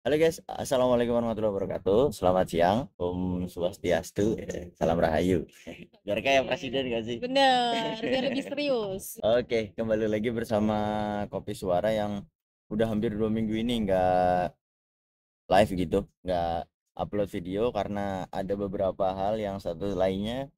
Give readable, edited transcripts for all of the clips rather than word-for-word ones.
Halo guys, Assalamualaikum warahmatullahi wabarakatuh. Selamat siang, Om Swastiastu, salam Rahayu. Biar kayak presiden gak sih? Bener, biar lebih serius. Oke, kembali lagi bersama Kopi Suara yang udah hampir 2 minggu ini nggak live gitu, nggak upload video karena ada beberapa hal yang satu lainnya.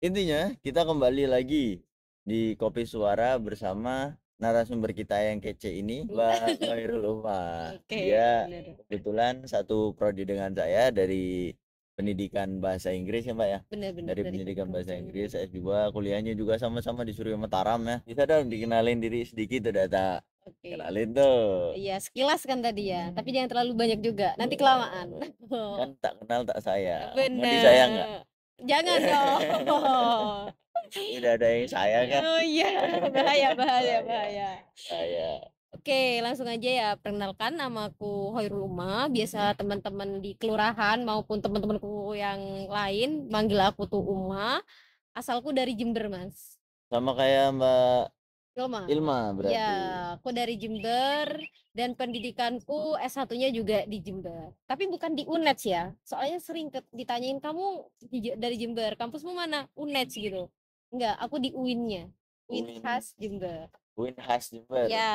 Intinya kita kembali lagi di Kopi Suara bersama narasumber kita yang kece ini, Mbak Khairul Umar. Oke, Dia bener. kebetulan satu prodi dengan saya dari pendidikan bahasa Inggris ya Mbak ya. Bener-bener Dari dari pendidikan bahasa Kampung. Inggris, saya juga kuliahnya juga sama-sama di Surya Mataram ya. Bisa dong dikenalin diri sedikit, udah tak Oke. kenalin tuh. Iya, sekilas kan tadi ya, tapi jangan terlalu banyak juga, nanti kelamaan. Kan tak kenal tak sayang. Mau disayang nggak? Bener. Jangan dong. Udah ada yang sayang kan? Oh iya, bahaya, bahaya, Saya, bahaya. saya. Oke, langsung aja ya. Perkenalkan, namaku Hoirul Uma. Biasa teman-teman di kelurahan maupun teman-temanku yang lain manggil aku tuh Uma. Asalku dari Jember, Mas. Sama kayak Mbak Ilma. Ilma Ya, berarti. aku dari Jember dan pendidikanku S1-nya juga di Jember. Tapi bukan di UNED ya. Soalnya sering ditanyain kamu dari Jember, kampusmu mana? UNED gitu. Enggak, aku di UIN-nya. UIN Win khas Jember. Win khas Jember. Ya,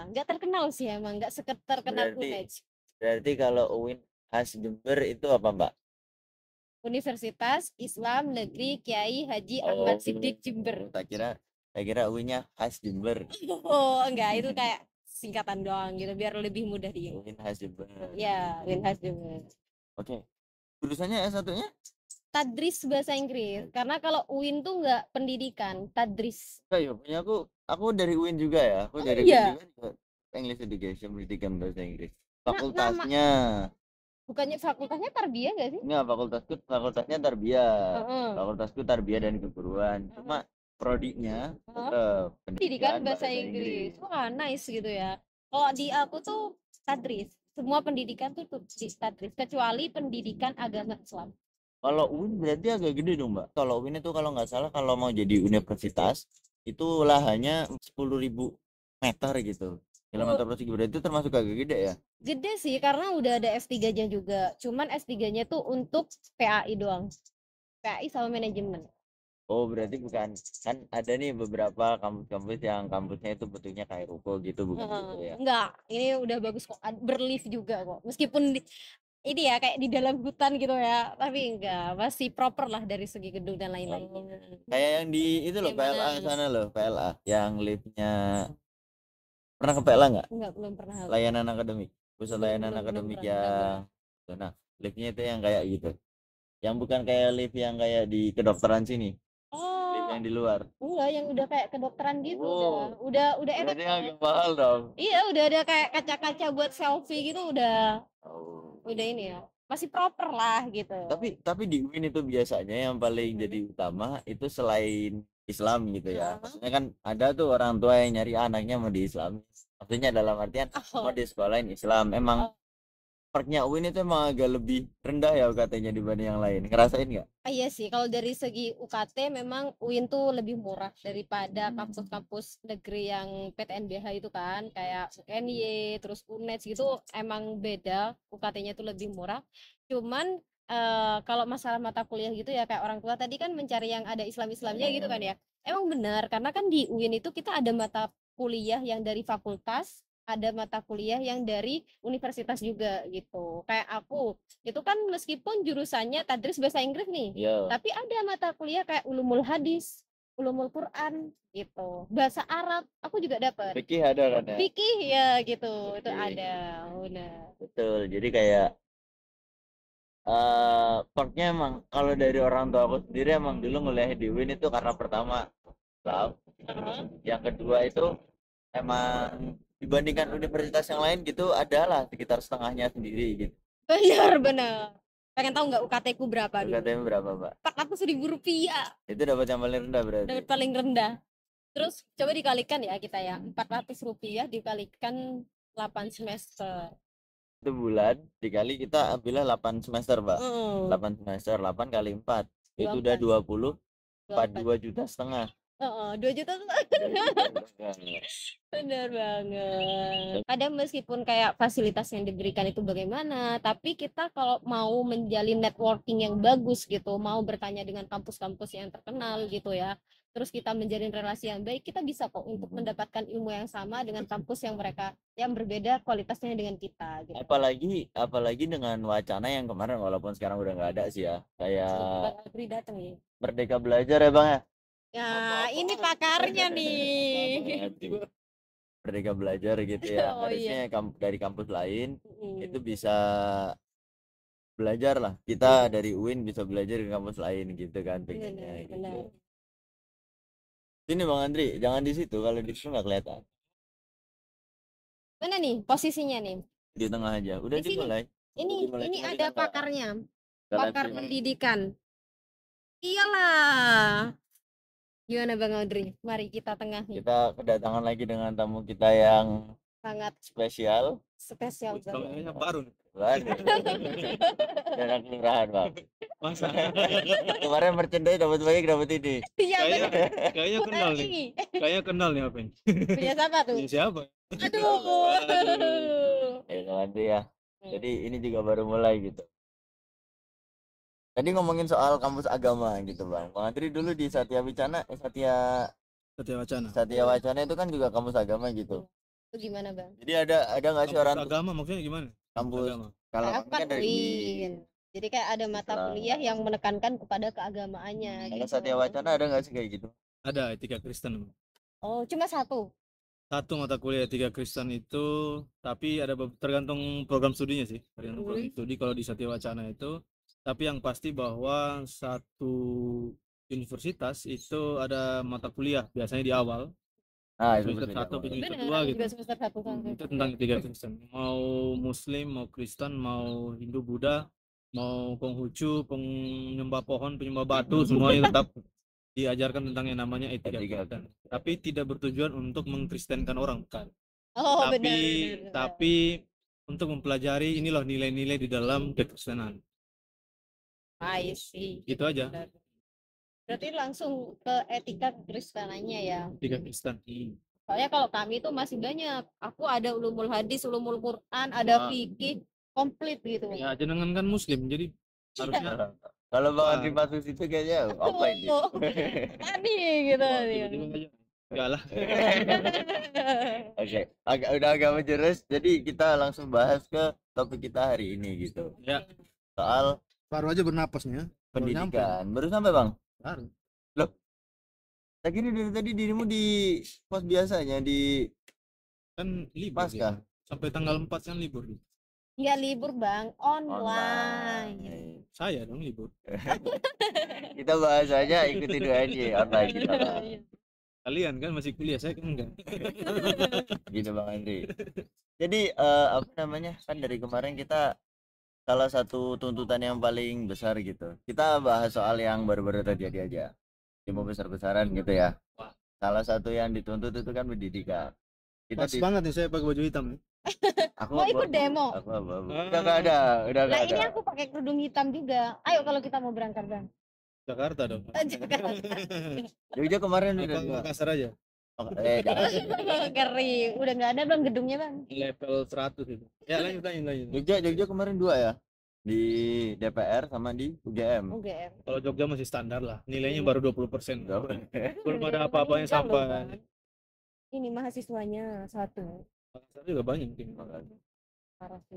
nggak terkenal sih emang, nggak terkenal Berarti UNED. berarti kalau Win khas Jember itu apa, Mbak? Universitas Islam Negeri Kiai Haji Oh, Ahmad Siddiq Jember. tak kira Winnya khas Jember. Oh, enggak, itu kayak singkatan doang gitu biar lebih mudah diingat. Win khas Jember. Ya, UIN khas Jember. Oke. Jurusannya S1-nya? Tadris bahasa Inggris. Karena kalau UIN tuh nggak pendidikan, tadris. Enggak ya, punya aku dari Win juga ya. Aku Oh dari Win iya. juga English Education, pendidikan bahasa Inggris. Nama Fakultasnya bukannya fakultasnya tarbiyah nggak sih? enggak, fakultasnya tarbiyah. Heeh. Fakultasku tarbiyah dan keguruan. Cuma Heeh. prodinya Heeh. tetap Pendidikan pendidikan bahasa bahasa Inggris. Inggris. Wah, nice gitu ya. Kalau di aku tuh tadris. Semua pendidikan tuh di tadris kecuali pendidikan agama Islam. Kalau UIN berarti agak gede dong, Mbak. Kalau UIN itu kalau nggak salah kalau mau jadi universitas itu lahannya 10.000 meter gitu. Uh, Kilometer persegi berarti itu termasuk agak gede ya. Gede sih karena udah ada S3-nya juga. Cuman S3-nya tuh untuk PAI doang. PAI sama manajemen. Oh, berarti bukan, kan ada nih beberapa kampus-kampus yang kampusnya itu bentuknya kayak ruko gitu, bukan gitu ya. Enggak, ini udah bagus kok. Berlift juga kok. Meskipun ini ya kayak di dalam hutan gitu ya, tapi enggak, masih proper lah dari segi gedung dan Oh, lain-lainnya. kayak yang di itu loh, Gimana? PLA sana loh, PLA yang liftnya, pernah ke PLA nggak? Enggak, belum pernah aku. Layanan akademik, pusat Belum layanan belum belum akademik pernah, yang benar-benar. nah, liftnya itu yang kayak gitu, yang bukan kayak lift yang kayak di kedokteran sini, lift Oh, yang di luar. enggak yang udah kayak kedokteran gitu udah. Oh, Udah enak berarti kok. agak mahal dong. Iya, udah ada kayak kaca-kaca buat selfie gitu Oh. udah ini ya. Masih proper lah gitu. Tapi di UIN itu biasanya yang paling jadi Mm-mm. utama itu selain Islam gitu ya. Heeh. Maksudnya kan ada tuh orang tua yang nyari anaknya mau di Islam. Maksudnya dalam artian mau Oh, di sekolahin Islam. Emang oh. perknya UIN itu emang agak lebih rendah ya katanya dibanding yang lain. Ngerasain nggak? Iya sih, kalau dari segi UKT memang UIN tuh lebih murah daripada kampus-kampus negeri yang PTNBH itu kan, kayak UNY, terus UNED gitu emang beda, UKT-nya itu lebih murah. Cuman kalau masalah mata kuliah gitu ya kayak orang tua tadi kan mencari yang ada Islam-Islamnya gitu kan ya. Emang benar, karena kan di UIN itu kita ada mata kuliah yang dari fakultas, ada mata kuliah yang dari universitas juga gitu. Kayak aku itu kan meskipun jurusannya tadris bahasa Inggris nih, Iya. tapi ada mata kuliah kayak ulumul hadis, ulumul Quran gitu, bahasa Arab aku juga dapat, Fikih ada kan ya? fikih ya gitu, itu Fikih. ada. Udah. Betul. Jadi kayak perknya emang kalau dari orang tua aku sendiri emang dulu nguliah di UIN itu karena pertama Islam, yang kedua itu emang dibandingkan universitas yang lain gitu adalah sekitar setengahnya sendiri gitu. Bener bener. Pengen tahu nggak UKT ku berapa dulu? UKTM berapa, Mbak? 400.000 rupiah, Itu dapat yang paling rendah berarti. dapat paling rendah. Terus coba dikalikan ya kita ya, 400 rupiah dikalikan 8 semester. Itu bulan dikali kita ambilnya 8 semester, Mbak. Hmm, 8 semester, 8 kali 4 itu udah 24, 20, 24. 42 juta setengah. Heeh, 2 juta tuh bener banget. Kadang meskipun kayak fasilitas yang diberikan itu bagaimana, tapi kita kalau mau menjalin networking yang bagus gitu, mau bertanya dengan kampus-kampus yang terkenal gitu ya, terus kita menjalin relasi yang baik, kita bisa kok untuk mendapatkan ilmu yang sama dengan kampus yang mereka yang berbeda kualitasnya dengan kita gitu. Apalagi dengan wacana yang kemarin walaupun sekarang udah nggak ada sih ya, kayak Bang Adri datang ya. Merdeka Belajar ya Bang ya. Ya, ini pakarnya nih. Merdeka Belajar gitu ya. Oh iya. Harusnya dari kampus lain itu Mm. bisa belajar lah. Kita dari UIN bisa belajar ke kampus lain gitu kan pengennya Benar, gitu. benar. Sini Bang Andri, jangan di situ, kalau di situ nggak kelihatan. Mana nih posisinya nih? Di tengah aja. Udah Di sini. dimulai. Ini Dimulai, ini cuma ada kita nggak pakarnya. live Pakar stream. pendidikan. Iyalah. Gimana Bang Audrey? Mari kita tengahi. Kita kedatangan lagi dengan tamu kita yang Sangat spesial. spesial banget. Kameranya baru nih. Waduh. Dan kelurahan Bang. Masa? Kemarin merchandise dapat banyak, dapat ini. Iya Kayaknya benar. kayaknya kenal nih. Ini. Kayaknya kenal nih apa ini? Punya siapa tuh? Ini siapa? Aduh. Ya nanti ya. Jadi ini juga baru mulai gitu. Tadi ngomongin soal kampus agama gitu Bang. Bang Andri dulu di Satya Wacana. Satya Wacana itu kan juga kampus agama gitu. Itu gimana Bang? Jadi ada nggak sih orang Kampus agama maksudnya gimana? kampus Agama. kalau Saya kami kan kan dari UIN. Jadi kayak ada mata Islam. kuliah yang menekankan kepada keagamaannya Kalau gitu. Satya Wacana ada nggak sih kayak gitu? Ada etika Kristen. Oh, cuma satu. Satu mata kuliah etika Kristen itu, tapi ada tergantung program studinya sih. Tergantung program studi kalau di Satya Wacana itu. Tapi yang pasti bahwa satu universitas itu ada mata kuliah biasanya di awal. Nah, itu Semester betul. satu, semester Benar, dua aku gitu. juga semester 1 kan. Itu tentang etika Kristen. Mau Muslim, mau Kristen, mau Hindu, Buddha, mau Konghucu, penyembah pohon, penyembah batu, semuanya tetap diajarkan tentang yang namanya etika Etika. Kristen. Tapi tidak bertujuan untuk mengkristenkan orang, bukan. Oh, Tapi benar. tapi untuk mempelajari ini loh nilai-nilai di dalam kekristenan. I see. Gitu aja. Benar. Berarti langsung ke etika kekristenannya ya. Etika Kristen. Soalnya kalau kami itu masih banyak. Aku ada ulumul hadis, ulumul Quran, ada fikih, komplit gitu. Ya jenengan kan Muslim, jadi harusnya Kalau Bang Andri masuk situ kayaknya apa ini? Tadi gitu. tiba-tiba aja. Enggak lah. Oke, udah agak menjurus. Jadi kita langsung bahas ke topik kita hari ini gitu. Ya, Soal baru aja bernapas nih ya. pendidikan. Baru sampai Bang. Baru. Loh. Tak kira dari tadi dirimu di pos biasanya di Kan libur pasca. ya. Sampai tanggal 4 kan libur. Nggak libur bang, online. Saya dong libur. Kita bahasanya ikutin aja online kita. Kalian kan masih kuliah, saya kan enggak. Gitu Bang Andri. Jadi apa namanya? Kan dari kemarin kita salah satu tuntutan yang paling besar gitu. Kita bahas soal yang baru-baru terjadi aja. Demo besar-besaran gitu ya. Salah satu yang dituntut itu kan pendidikan. Kita Pas banget nih saya pakai baju hitam nih. aku Mau ikut demo? Aku udah nggak ada, udah Nah nggak ini ada. aku pakai kerudung hitam juga. Ayo kalau kita mau berangkat bang. Jakarta dong. Jakarta. Jogja kemarin udah Apa dua. Makassar aja. Jangan. Kering, udah nggak ada bang gedungnya bang. Level 100 itu. Ya lanjut. Jogja kemarin dua ya, di DPR sama di UGM. UGM. Kalau Jogja masih standar lah. Nilainya baru 20%. Belum ada apa-apanya sampai. Ini mahasiswanya satu. Makassar juga banyak mungkin. Parah sih.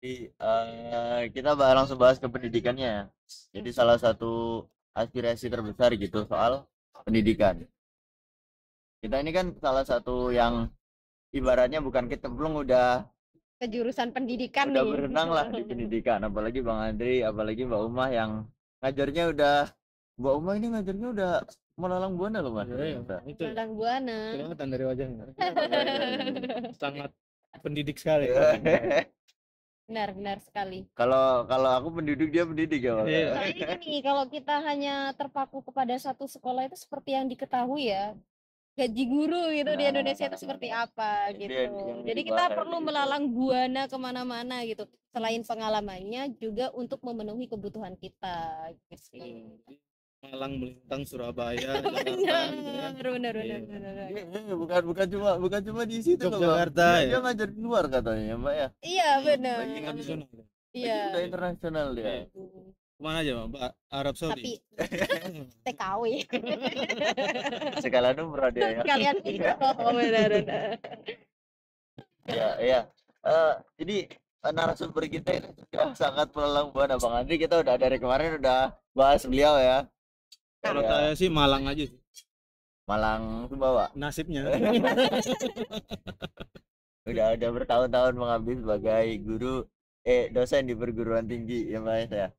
Jadi kita langsung bahas ke pendidikannya. Jadi salah satu aspirasi terbesar gitu soal pendidikan. Kita ini kan salah satu yang ibaratnya bukan kecemplung udah Ke jurusan pendidikan udah nih. berenang lah di pendidikan. Apalagi Bang Andri, apalagi Mbak Umah yang ngajarnya udah, Mbak Umah ini ngajarnya udah melalang buana loh Mas. Iya, itu Dalang Buana. kelihatan dari wajahnya. Sangat pendidik sekali. Benar sekali. Kalau aku pendidik, dia pendidik ya Bang. Iya. Soalnya ini kalau kita hanya terpaku kepada satu sekolah itu seperti yang diketahui ya, gaji guru gitu di Indonesia itu seperti apa Itu gitu. yang Jadi dibahas kita perlu gitu. melalang buana kemana-mana gitu. Selain pengalamannya juga untuk memenuhi kebutuhan kita. Gitu. Malang melintang Surabaya Jakarta gitu ya. Benar, Iya. bukan cuma di situ loh, Bang. Yogyakarta Dia ya. ngajar di luar katanya ya, Mbak ya. Iya, benar. Lagi Internasional ya. Iya. udah internasional dia. Iya. Kemana aja Bang? Arab Tapi Saudi. TKW. Sekalian umroh dia ya. Kalian oh, benar. Ya. Jadi narasumber kita ini sudah sangat melelahkan buana Bang Andri. Kita udah dari kemarin udah bahas beliau ya. Kalau Ya, saya sih Malang aja sih. Malang Sumbawa. Nasibnya. Udah bertahun-tahun mengabdi sebagai guru dosen di perguruan tinggi ya Mbak ya.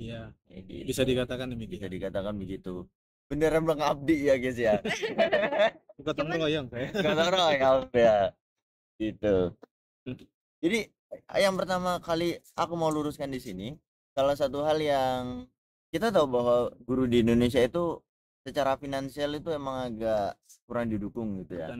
Iya. Gitu. Bisa dikatakan demikian. Bisa dikatakan begitu. Beneran mengabdi ya guys ya. Gotong royong saya. Gotong royong ya. Gitu. Jadi yang pertama kali aku mau luruskan di sini, salah satu hal yang kita tahu bahwa guru di Indonesia itu secara finansial itu emang agak kurang didukung gitu ya.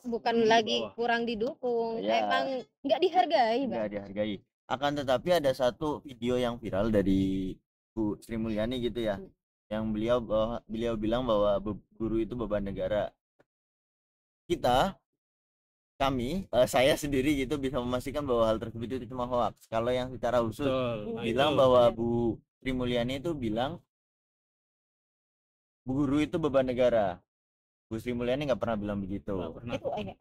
Bukan lagi bawah. kurang didukung, Ya. emang nggak dihargai, Bang. Nggak dihargai. Akan tetapi ada satu video yang viral dari Bu Sri Mulyani gitu ya, yang beliau bilang bahwa guru itu beban negara. Saya sendiri gitu bisa memastikan bahwa hal tersebut itu cuma hoax. Kalau yang secara khusus Betul. Nah, bilang itu. bahwa Bu Sri Mulyani itu bilang guru itu beban negara. Bu Sri Mulyani nggak pernah bilang begitu. Nggak pernah. Itu AI.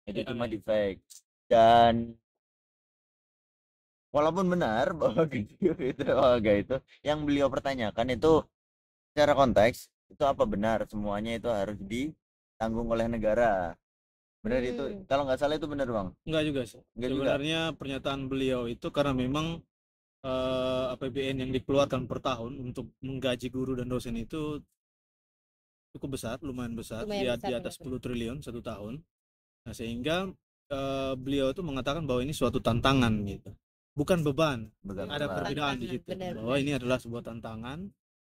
Itu AI. cuma di fake. Dan walaupun benar bahwa video itu olahraga itu yang beliau pertanyakan itu secara konteks itu apa benar semuanya itu harus ditanggung oleh negara. Benar itu, kalau nggak salah itu benar Bang. Enggak juga sih. Enggak juga. Sebenarnya pernyataan beliau itu karena memang APBN yang dikeluarkan per tahun untuk menggaji guru dan dosen itu cukup besar, lumayan besar, Lumayan di besar, atas benar. 10 triliun satu tahun. Nah, sehingga beliau itu mengatakan bahwa ini suatu tantangan gitu. Bukan beban. Bukan Ada beban. perbedaan di situ. Benar, Bahwa ini adalah sebuah tantangan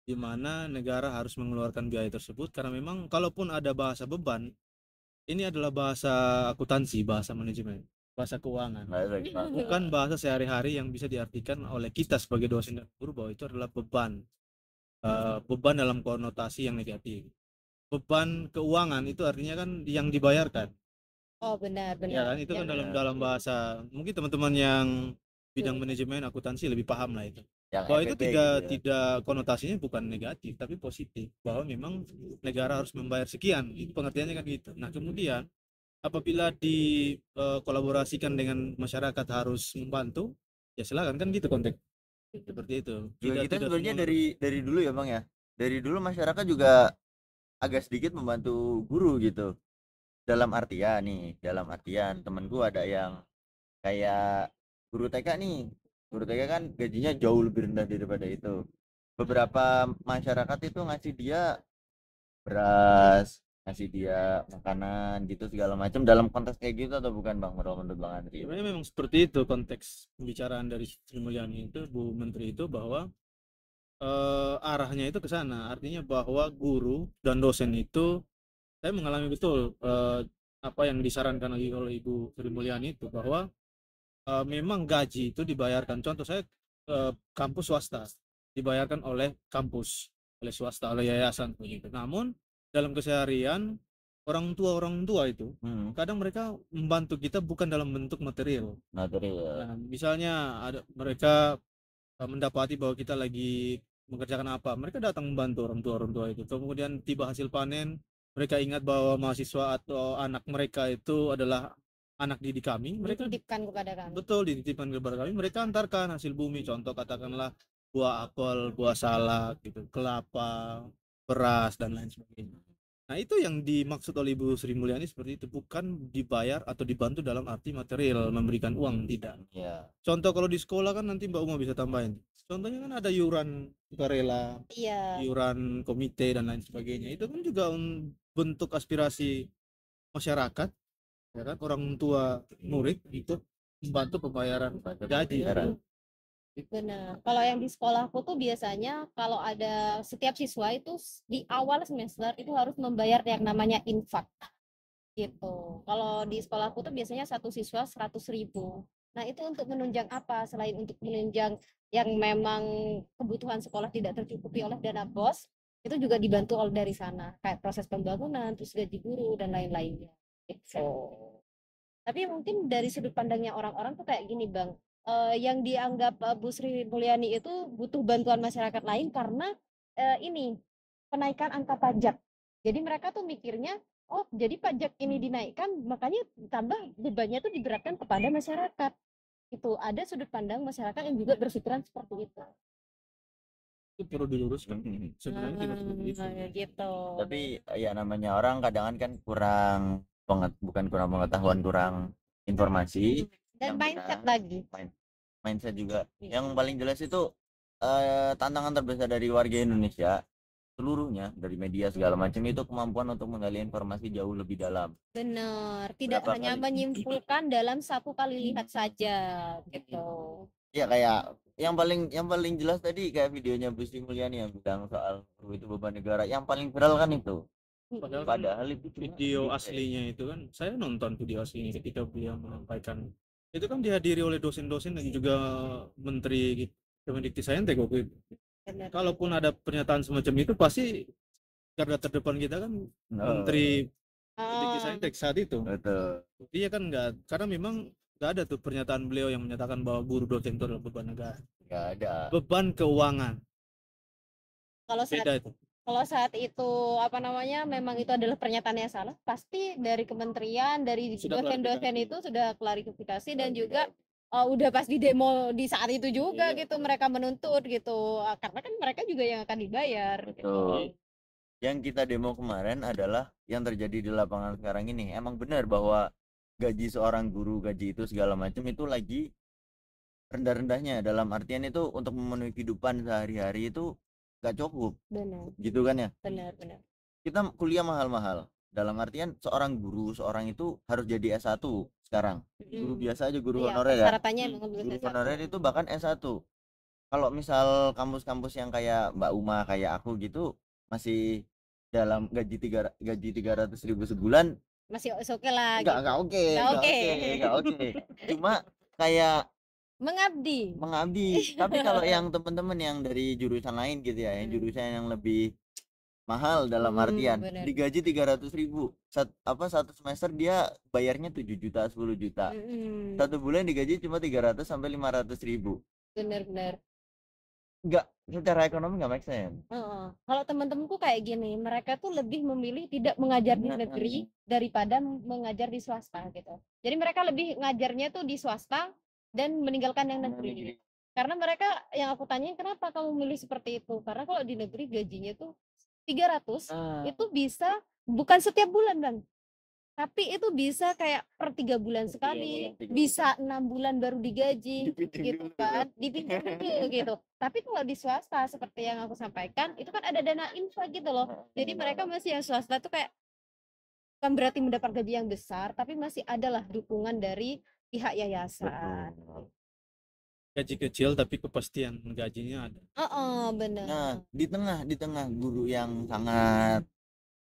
di mana negara harus mengeluarkan biaya tersebut karena memang kalaupun ada bahasa beban, ini adalah bahasa akuntansi, bahasa manajemen, bahasa keuangan. Bukan bahasa sehari-hari yang bisa diartikan oleh kita sebagai dosen dan guru bahwa itu adalah beban. Beban dalam konotasi yang negatif. Beban keuangan itu artinya kan yang dibayarkan. Oh, benar. Ya kan itu kan Yang- dalam bahasa mungkin teman-teman yang bidang manajemen akuntansi lebih paham lah itu. Yang Bahwa itu FPP gitu ya. tidak konotasinya bukan negatif tapi positif, bahwa memang negara harus membayar sekian, itu pengertiannya kan gitu. Nah kemudian apabila dikolaborasikan dengan masyarakat harus membantu, ya silakan kan gitu konteks seperti itu. Juga kita sebenarnya semua dari dulu ya Bang ya. Dari dulu masyarakat juga agak sedikit membantu guru gitu. Dalam artian temanku ada yang kayak guru TK nih. Guru TK kan gajinya jauh lebih rendah daripada itu. Beberapa masyarakat itu ngasih dia beras, ngasih dia makanan gitu segala macam dalam konteks kayak gitu atau bukan Bang menurut Bang Andri? sebenarnya memang seperti itu konteks pembicaraan dari Sri Mulyani itu, Bu Menteri itu, bahwa arahnya itu ke sana, artinya bahwa guru dan dosen itu, saya mengalami betul apa yang disarankan oleh Ibu Sri Mulyani itu, bahwa memang gaji itu dibayarkan, contoh saya kampus swasta dibayarkan oleh kampus, oleh swasta, oleh yayasan begitu. Namun dalam keseharian orang tua itu kadang mereka membantu kita bukan dalam bentuk material. Nah, misalnya ada mereka mendapati bahwa kita lagi mengerjakan apa, mereka datang membantu orang tua itu. Kemudian tiba hasil panen, mereka ingat bahwa mahasiswa atau anak mereka itu adalah anak didik kami, mereka dititipkan kepada kami. Betul, dititipkan kepada kami, mereka antarkan hasil bumi, contoh katakanlah buah apel, buah salak gitu, kelapa, beras dan lain sebagainya. Nah itu yang dimaksud oleh Ibu Sri Mulyani seperti itu, bukan dibayar atau dibantu dalam arti material, memberikan uang, tidak. Ya. Contoh kalau di sekolah kan nanti Mbak Uma bisa tambahin, contohnya kan ada iuran sukarela, iuran komite dan lain sebagainya, itu kan juga bentuk aspirasi masyarakat, ya kan, orang tua murid itu membantu pembayaran gaji. Benar. Kalau yang di sekolahku tuh biasanya kalau ada setiap siswa itu di awal semester itu harus membayar yang namanya infak gitu. Kalau di sekolahku tuh biasanya satu siswa 100.000. Nah, itu untuk menunjang apa? Selain untuk menunjang yang memang kebutuhan sekolah tidak tercukupi oleh dana BOS, itu juga dibantu dari sana, kayak proses pembangunan, terus gaji guru dan lain-lainnya. Gitu. Tapi mungkin dari sudut pandangnya orang-orang tuh kayak gini, Bang. Yang dianggap Bu Sri Mulyani itu butuh bantuan masyarakat lain karena ini kenaikan angka pajak. Jadi mereka tuh mikirnya, oh jadi pajak ini dinaikkan, makanya tambah bebannya tuh diberatkan kepada masyarakat. Itu ada sudut pandang masyarakat yang juga berpikiran seperti itu. Itu perlu diluruskan. Sebenarnya tidak seperti itu. Gitu. Tapi ya namanya orang kadang kan kurang bukan kurang pengetahuan, kurang informasi Dan yang mindset benar. lagi. Mindset juga. Iya. Yang paling jelas itu tantangan terbesar dari warga Indonesia seluruhnya, dari media segala macam, itu kemampuan untuk menggali informasi jauh lebih dalam. Benar, tidak Berapa hanya kali? menyimpulkan dalam satu kali lihat saja gitu. Ya kayak yang paling jelas tadi kayak videonya Bu Sri Mulyani yang bilang soal guru itu beban negara. Yang paling viral kan itu. Padahal itu cuma Video aslinya itu kan, saya nonton video aslinya ketika beliau menyampaikan. Itu kan dihadiri oleh dosen-dosen dan juga Menteri Kemendikbudristek waktu itu. Benar. Kalaupun ada pernyataan semacam itu, pasti garda terdepan kita kan Menteri Kemendikbudristek saat itu. Betul. Iya kan enggak, karena memang enggak ada tuh pernyataan beliau yang menyatakan bahwa guru dosen itu adalah beban negara. Nggak ada. Beban keuangan. Beda itu. Kalau saat itu apa namanya memang itu adalah pernyataan yang salah, pasti dari kementerian, dari dosen-dosen itu sudah klarifikasi dan juga udah pas di demo di saat itu juga gitu mereka menuntut gitu, karena kan mereka juga yang akan dibayar. Betul. Yang kita demo kemarin adalah yang terjadi di lapangan sekarang ini. Emang benar bahwa gaji seorang guru, gaji itu segala macam itu lagi rendah-rendahnya, dalam artian itu untuk memenuhi kehidupan sehari-hari itu gak cukup. Benar. Gitu kan ya? Benar. Kita kuliah mahal-mahal. Dalam artian seorang guru, seorang itu harus jadi S1 sekarang. Guru biasa aja, guru honorer ya. Guru honorer itu bahkan S1. Kalau misal kampus-kampus yang kayak Mbak Uma, kayak aku gitu, masih dalam gaji 300.000 sebulan, masih oke lah. Enggak oke. Cuma kayak mengabdi. Tapi kalau yang teman-teman yang dari jurusan lain gitu ya, yang jurusan yang lebih mahal dalam artian digaji 300.000 satu semester, dia bayarnya 7 juta 10 juta, satu bulan digaji cuma 300 sampai 500.000. Benar. Enggak, secara ekonomi nggak make sense. Kalau teman-temanku kayak gini, mereka tuh lebih memilih tidak mengajar di negeri daripada mengajar di swasta gitu. Jadi mereka lebih ngajarnya tuh di swasta dan meninggalkan yang negeri. Karena mereka yang aku tanyain, kenapa kamu milih seperti itu? Karena kalau di negeri gajinya tuh 300 itu bisa bukan setiap bulan, Bang. Tapi itu bisa kayak per 3 bulan sekali, bisa 6 bulan baru digaji, gitu kan, dipinjam dulu gitu. Tapi kalau di swasta seperti yang aku sampaikan, itu kan ada dana infak gitu loh. Jadi mereka masih yang swasta tuh kayak bukan berarti mendapat gaji yang besar, tapi masih adalah dukungan dari pihak yayasan. Gaji kecil tapi kepastian gajinya ada. Benar. Nah, di tengah guru yang sangat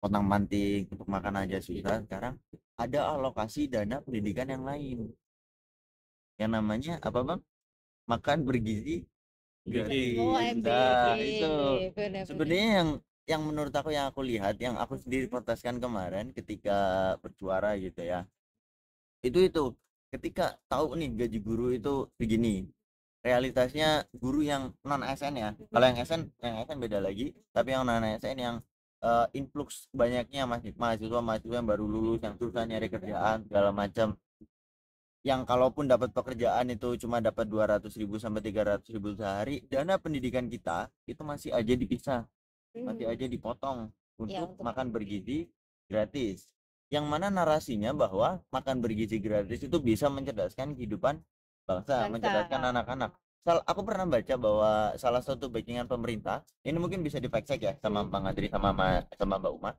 potong manting untuk makan aja susah, sekarang ada alokasi dana pendidikan yang lain yang namanya apa, Bang? Makan bergizi gratis. Nah, itu sebenarnya yang menurut aku, yang aku lihat, yang aku sendiri proteskan kemarin ketika bersuara gitu ya, itu ketika tahu nih gaji guru itu begini, realitasnya guru yang non ASN ya. Kalau yang ASN beda lagi, tapi yang non ASN yang influx banyaknya mahasiswa yang baru lulus, yang susah nyari kerjaan segala macam, yang kalaupun dapat pekerjaan itu cuma dapat 200.000 sampai 300.000 sehari, dana pendidikan kita itu masih aja dipisah, masih aja dipotong untuk makan bergizi gratis, yang mana narasinya bahwa makan bergizi gratis itu bisa mencerdaskan kehidupan bangsa, mencerdaskan anak-anak. Aku pernah baca bahwa salah satu backingan pemerintah, ini mungkin bisa di fact check ya sama Bang Adri sama Mbak Uma,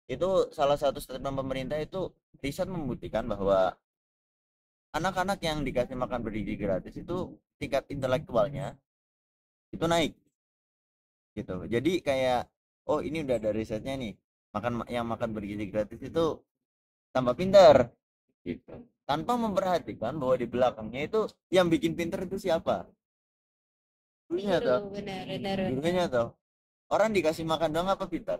itu salah satu statement pemerintah itu, riset membuktikan bahwa anak-anak yang dikasih makan bergizi gratis itu tingkat intelektualnya itu naik gitu. Jadi kayak, oh ini udah ada risetnya nih, makan bergizi gratis itu tambah pintar. gitu. Tanpa memperhatikan bahwa di belakangnya itu yang bikin pinter itu siapa? Gurunya toh, Guru, benar. gurunya toh. Orang dikasih makan doang apa pinter?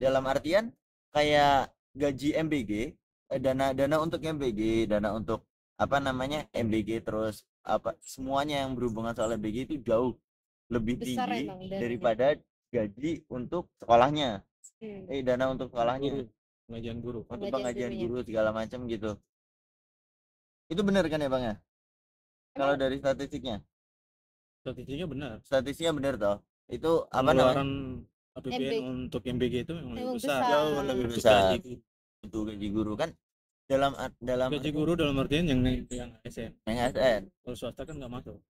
Dalam artian kayak gaji MBG, dana untuk MBG, dana untuk apa namanya MBG, terus apa semuanya yang berhubungan soal MBG itu jauh lebih Besar tinggi emang dananya. daripada gaji untuk sekolahnya, dana untuk Guru, sekolahnya, pengajian guru. untuk Pengajian pengajian gurunya. guru segala macam gitu. Itu benar kan ya Bang ya? Kalau Emang dari statistiknya Statistiknya benar. toh. Itu apa namanya? Pengeluaran APBN MBG. untuk MBG itu memang lebih Emang besar. besar. Jauh lebih Untuk besar gaji, untuk gaji guru kan, dalam gaji arti guru dalam artian yang ASN. yang ASN Kalau swasta kan nggak masuk.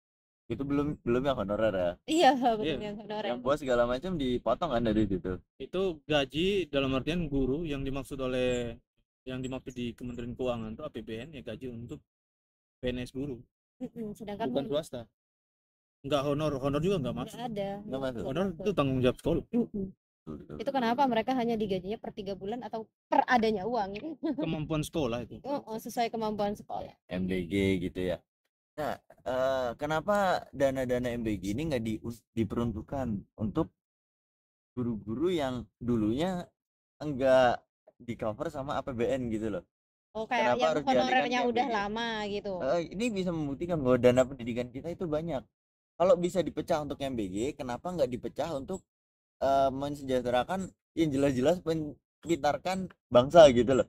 itu belum yang honorer ya, Iya, benar Iya. yang honorer. yang bos segala macam dipotong kan dari situ. Itu gaji dalam artian guru yang dimaksud di Kementerian Keuangan itu APBN ya, gaji untuk PNS guru, Sedangkan bukan swasta. Nggak honor juga nggak masuk. nggak ada. Nggak masuk. Honor itu tanggung jawab sekolah. Itu kenapa mereka hanya digajinya per 3 bulan atau per adanya uang itu. Kemampuan sekolah itu. Sesuai kemampuan sekolah. MBG gitu ya. Nah, kenapa dana-dana MBG ini nggak diperuntukkan untuk guru-guru yang dulunya enggak di cover sama APBN gitu loh? Oh, kayak Kenapa yang harus dialihkan honorernya ke udah MBG? lama gitu. Ini bisa membuktikan bahwa dana pendidikan kita itu banyak. Kalau bisa dipecah untuk MBG, kenapa nggak dipecah untuk mensejahterakan yang jelas-jelas pintarkan bangsa gitu loh?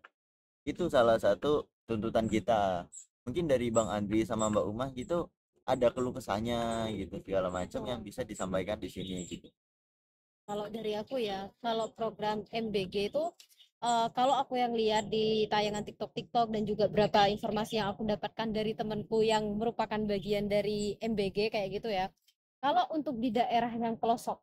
Itu salah satu tuntutan kita. Mungkin dari Bang Andri sama Mbak Umah gitu ada keluh kesahnya gitu segala macam yang bisa disampaikan di sini gitu. Kalau dari aku ya, kalau program MBG itu kalau aku yang lihat di tayangan TikTok dan juga beberapa informasi yang aku dapatkan dari temanku yang merupakan bagian dari MBG kayak gitu ya. Kalau untuk di daerah yang pelosok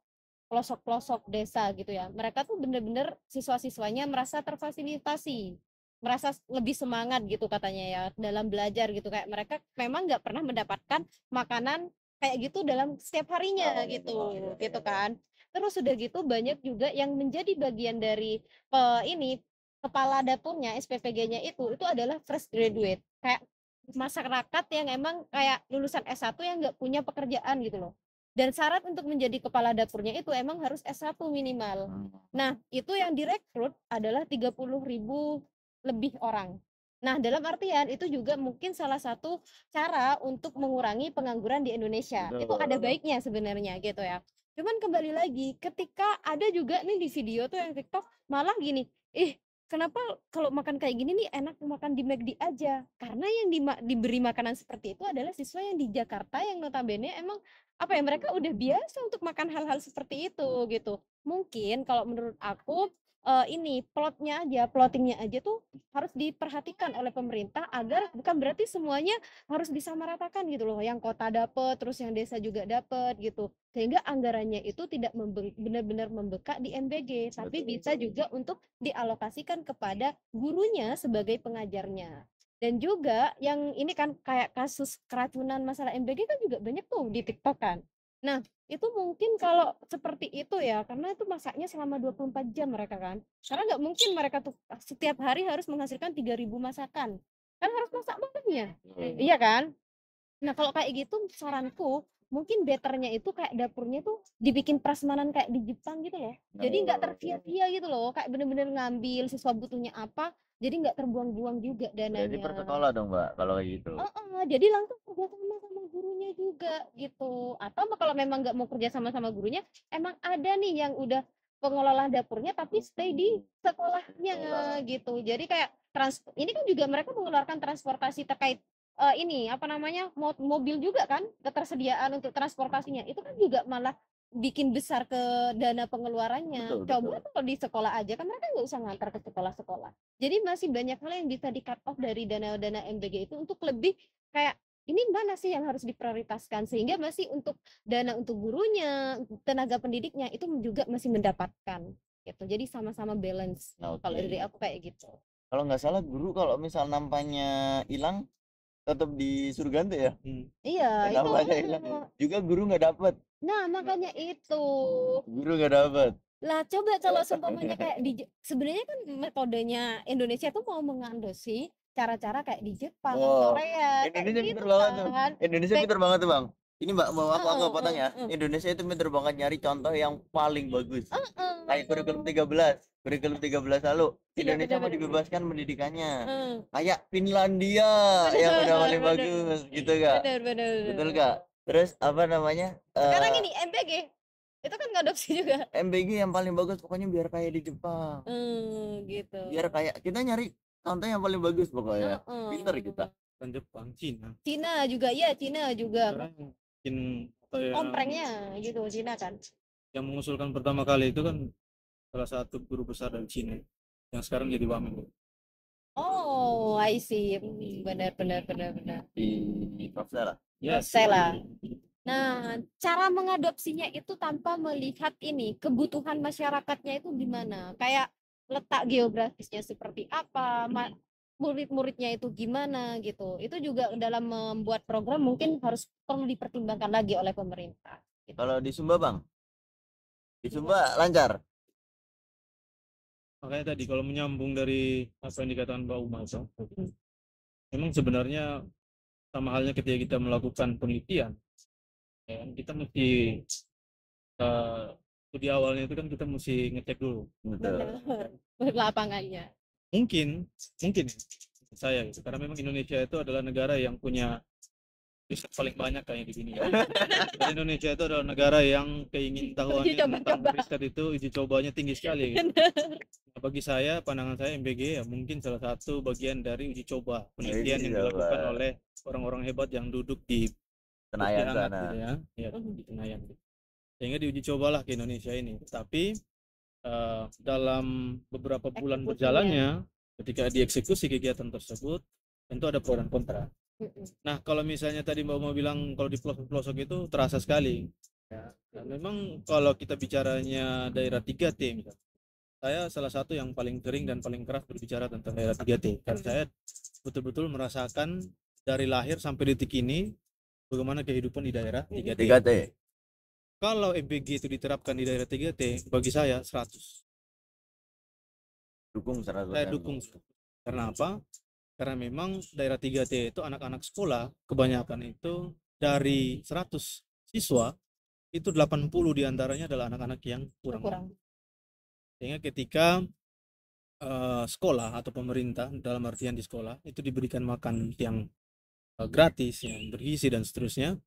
desa gitu ya, mereka tuh bener-bener siswa-siswanya merasa terfasilitasi, merasa lebih semangat gitu katanya ya dalam belajar gitu, kayak mereka memang nggak pernah mendapatkan makanan kayak gitu dalam setiap harinya gitu kan. Terus udah gitu banyak juga yang menjadi bagian dari ini kepala dapurnya SPPG-nya itu adalah fresh graduate, kayak masyarakat yang emang kayak lulusan S1 yang nggak punya pekerjaan gitu loh. Dan syarat untuk menjadi kepala dapurnya itu emang harus S1 minimal. Nah, itu yang direkrut adalah 30.000 lebih orang. Nah, dalam artian itu juga mungkin salah satu cara untuk mengurangi pengangguran di Indonesia. Itu ada baiknya sebenarnya gitu ya. Cuman kembali lagi, ketika ada juga nih di video tuh yang TikTok malah gini, kenapa kalau makan kayak gini nih enak makan di McD aja? Karena yang diberi makanan seperti itu adalah siswa yang di Jakarta yang notabene emang apa ya, mereka udah biasa untuk makan hal-hal seperti itu gitu. Mungkin kalau menurut aku ini plottingnya aja tuh harus diperhatikan oleh pemerintah agar bukan berarti semuanya harus disamaratakan gitu loh, yang kota dapet terus yang desa juga dapet gitu, sehingga anggarannya itu tidak benar-benar membekak di MBG, tapi bisa juga untuk dialokasikan kepada gurunya sebagai pengajarnya. Dan juga yang ini kan kayak kasus keracunan masalah MBG kan juga banyak tuh di TikTok kan. Nah, itu mungkin kalau seperti itu ya, karena itu masaknya selama 24 jam mereka kan. Karena nggak mungkin mereka tuh setiap hari harus menghasilkan 3.000 masakan. Kan harus masak malamnya. Iya kan? Nah, kalau kayak gitu saranku mungkin betternya itu kayak dapurnya tuh dibikin prasmanan kayak di Jepang gitu loh. Jadi nggak tersia-sia gitu loh, kayak bener-bener ngambil siswa butuhnya apa, jadi nggak terbuang-buang juga Jadi per dananya. sekolah dong Mbak kalau kayak gitu. Jadi langsung kerja sama sama gurunya juga gitu. Atau kalau memang nggak mau kerja sama sama gurunya, emang ada nih yang udah pengelola dapurnya tapi stay di sekolahnya gitu. Jadi kayak ini kan juga mereka mengeluarkan transportasi terkait ini apa namanya mobil juga kan, ketersediaan untuk transportasinya itu kan juga malah bikin besar ke dana pengeluarannya. Coba kalau di sekolah aja kan mereka nggak usah ngantar ke sekolah-sekolah. Jadi masih banyak hal yang bisa di cut off dari dana-dana MBG itu untuk lebih kayak ini mana sih yang harus diprioritaskan, sehingga masih untuk dana untuk gurunya, tenaga pendidiknya itu juga masih mendapatkan gitu. Jadi sama-sama balance. Kalau dari aku kayak gitu. Kalau nggak salah guru kalau misal nampaknya hilang tetap disuruh ganti ya. Iya, itu Nampaknya hilang juga guru nggak dapet. nah makanya itu Guru nggak dapet. Lah coba kalau seumpamanya kayak sebenarnya kan metodenya Indonesia tuh mau mengadopsi cara-cara kayak di Jepang, Oh, Korea, kayak Indonesia gitu pinter banget tuh. kan. Indonesia Baik, pinter banget tuh, Bang. Ini Mbak, mau aku heeh, potong ya. heeh, Indonesia itu pinter banget nyari contoh yang paling bagus. heeh. Kayak kurikulum 13. Kurikulum 13 lalu Iya Indonesia mau benar-benar. dibebaskan pendidikannya. Heeh. Kayak Finlandia yang udah paling Benar, bagus gitu Kak. benar, benar, Betul benar. Kak. Terus apa namanya? Sekarang ini MBG itu kan ngadopsi juga. MBG yang paling bagus pokoknya biar kayak di Jepang. Gitu. Biar kayak kita nyari contoh yang paling bagus pokoknya. Heeh. Pinter kita. Kan Jepang, Cina. Cina juga, iya Cina juga. Sekarang mungkin apa ya, Komprengnya gitu Cina kan. yang mengusulkan pertama kali itu kan salah satu guru besar dari Cina yang sekarang jadi wamen. Oh, I see. Benar, benar, benar, benar. Di Profesor lah. Sela. Nah, cara mengadopsinya itu tanpa melihat ini kebutuhan masyarakatnya itu gimana? Kayak letak geografisnya seperti apa, murid-muridnya itu gimana gitu. Itu juga dalam membuat program mungkin harus perlu dipertimbangkan lagi oleh pemerintah. Gitu. Kalau di Sumba Bang, di Sumba lancar. Makanya tadi kalau menyambung dari apa yang dikatakan Mbak Uma itu, memang sebenarnya sama halnya ketika kita melakukan penelitian, ya, kan, kita mesti di awalnya itu kan kita mesti ngecek dulu. Betul. Lapangannya. Mungkin ya, saya gitu. Karena memang Indonesia itu adalah negara yang punya riset paling banyak kayak di dunia. Dan Indonesia itu adalah negara yang keingintahuannya tentang riset itu uji cobanya tinggi sekali. Gitu. Nah, bagi saya, pandangan saya MBG ya mungkin salah satu bagian dari uji coba penelitian yang dilakukan oleh orang-orang hebat yang duduk di Senayan sana. Gitu ya, di Senayan. Sehingga diuji cobalah ke Indonesia ini. Tapi dalam beberapa bulan berjalannya, ketika dieksekusi kegiatan tersebut, tentu ada pro dan kontra. Nah, kalau misalnya tadi Mbak mau bilang kalau di pelosok-pelosok itu terasa sekali. Ya. Nah, memang kalau kita bicaranya daerah 3T, misalnya, saya salah satu yang paling sering dan paling keras berbicara tentang daerah 3T. Karena saya betul-betul merasakan dari lahir sampai detik ini bagaimana kehidupan di daerah 3T. 3T. Kalau MBG itu diterapkan di daerah 3T, bagi saya 100. Dukung 100%. Saya dukung. Karena apa? Karena memang daerah 3T itu anak-anak sekolah kebanyakan itu dari 100 siswa itu 80 diantaranya adalah anak-anak yang kurang. Sehingga ketika sekolah atau pemerintah dalam artian di sekolah itu diberikan makan yang gratis, yang bergizi dan seterusnya,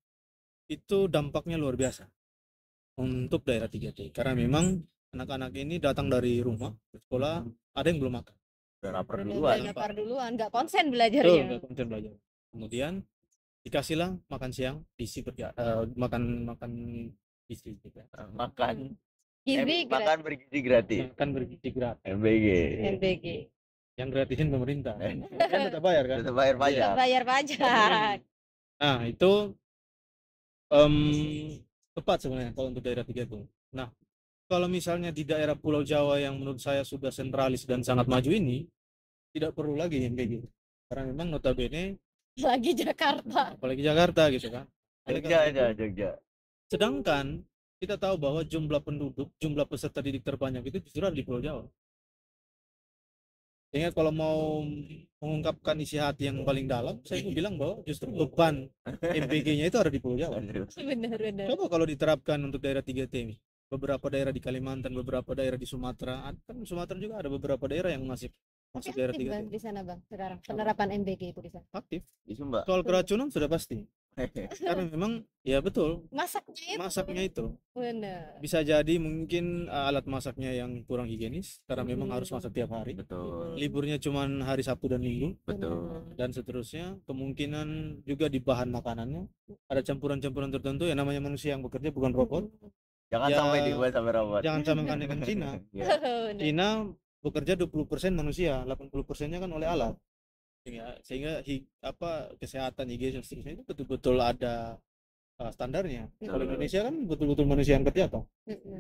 itu dampaknya luar biasa untuk daerah 3T. Karena memang anak-anak ini datang dari rumah ke sekolah, ada yang belum makan. Lapar duluan, nggak konsen belajarnya. Nggak konsen belajar. Kemudian dikasihlah makan siang, isi makan isi gitu. Makan Makan bergizi gratis. Makan bergizi gratis. MBG. Yang gratisin pemerintah. Kan tetap bayar kan? Tetap bayar pajak. Bayar pajak. Nah, itu tepat sebenarnya kalau untuk daerah 3 itu. Nah, kalau misalnya di daerah Pulau Jawa yang menurut saya sudah sentralis dan sangat maju ini, tidak perlu lagi yang kayak gitu. Karena memang notabene lagi Jakarta. Apalagi Jakarta gitu kan. Jogja. Sedangkan kita tahu bahwa jumlah penduduk, jumlah peserta didik terbanyak itu justru ada di Pulau Jawa. Sehingga kalau mau mengungkapkan isi hati yang paling dalam, saya mau bilang bahwa justru beban MBG-nya itu ada di Pulau Jawa. Benar. Coba kalau diterapkan untuk daerah 3T, beberapa daerah di Kalimantan, beberapa daerah di Sumatera, kan Sumatera juga ada beberapa daerah yang masuk daerah 3T. Di sana Bang, sekarang penerapan MBG itu di sana. Aktif. Di Sumba. Soal keracunan sudah pasti. Karena memang ya betul. Masaknya itu. Benar. Bisa jadi mungkin alat masaknya yang kurang higienis karena memang harus masak tiap hari. Betul. Liburnya cuma hari Sabtu dan Minggu. Betul. Dan seterusnya. Kemungkinan juga di bahan makanannya ada campuran-campuran tertentu. Ya namanya manusia yang bekerja bukan robot. Jangan sampai dibuat sampai robot. Jangan samakan dengan Cina. Cina bekerja 20% manusia, 80%-nya kan oleh alat. Sehingga kesehatan higienis seterusnya itu betul-betul ada standarnya. Kalau Indonesia kan betul-betul manusia yang kerja toh.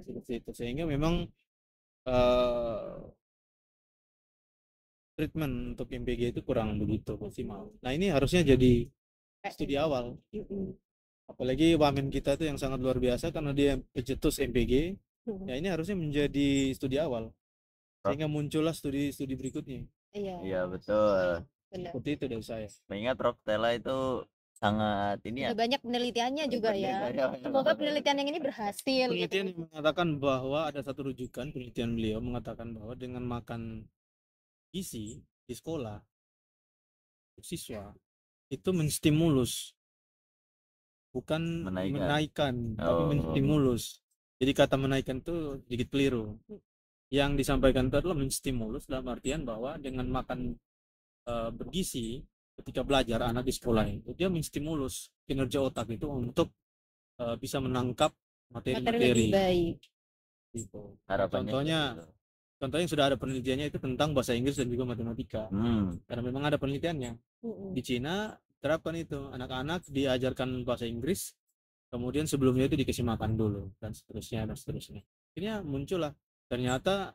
Seperti itu. Sehingga memang treatment untuk MBG itu kurang begitu maksimal. Nah, ini harusnya jadi studi awal. Apalagi wamen kita itu yang sangat luar biasa karena dia pencetus MBG, Ya ini harusnya menjadi studi awal sehingga muncullah studi-studi berikutnya. Iya, Iya betul. benar. Seperti itu dari saya. Mengingat Prof Stella itu sangat ini ya. Udah banyak penelitiannya juga ya. Penelitiannya Semoga banyak. penelitian yang ini berhasil gitu. Penelitian yang mengatakan bahwa ada satu rujukan penelitian beliau mengatakan bahwa dengan makan gizi di sekolah siswa itu menstimulus, bukan Menaikkan. menaikkan, tapi Oh. menstimulus. Jadi kata menaikkan itu sedikit keliru. Yang disampaikan itu adalah menstimulus dalam artian bahwa dengan makan bergizi ketika belajar anak di sekolah itu dia menstimulus kinerja otak itu untuk bisa menangkap Materi lebih materi-materi baik. gitu. Harapannya Contohnya seperti itu. Contohnya yang sudah ada penelitiannya itu tentang bahasa Inggris dan juga matematika. Karena memang ada penelitiannya. Di Cina terapkan itu, anak-anak diajarkan bahasa Inggris, kemudian sebelumnya itu dikasih makan dulu dan seterusnya dan seterusnya. Akhirnya muncullah ternyata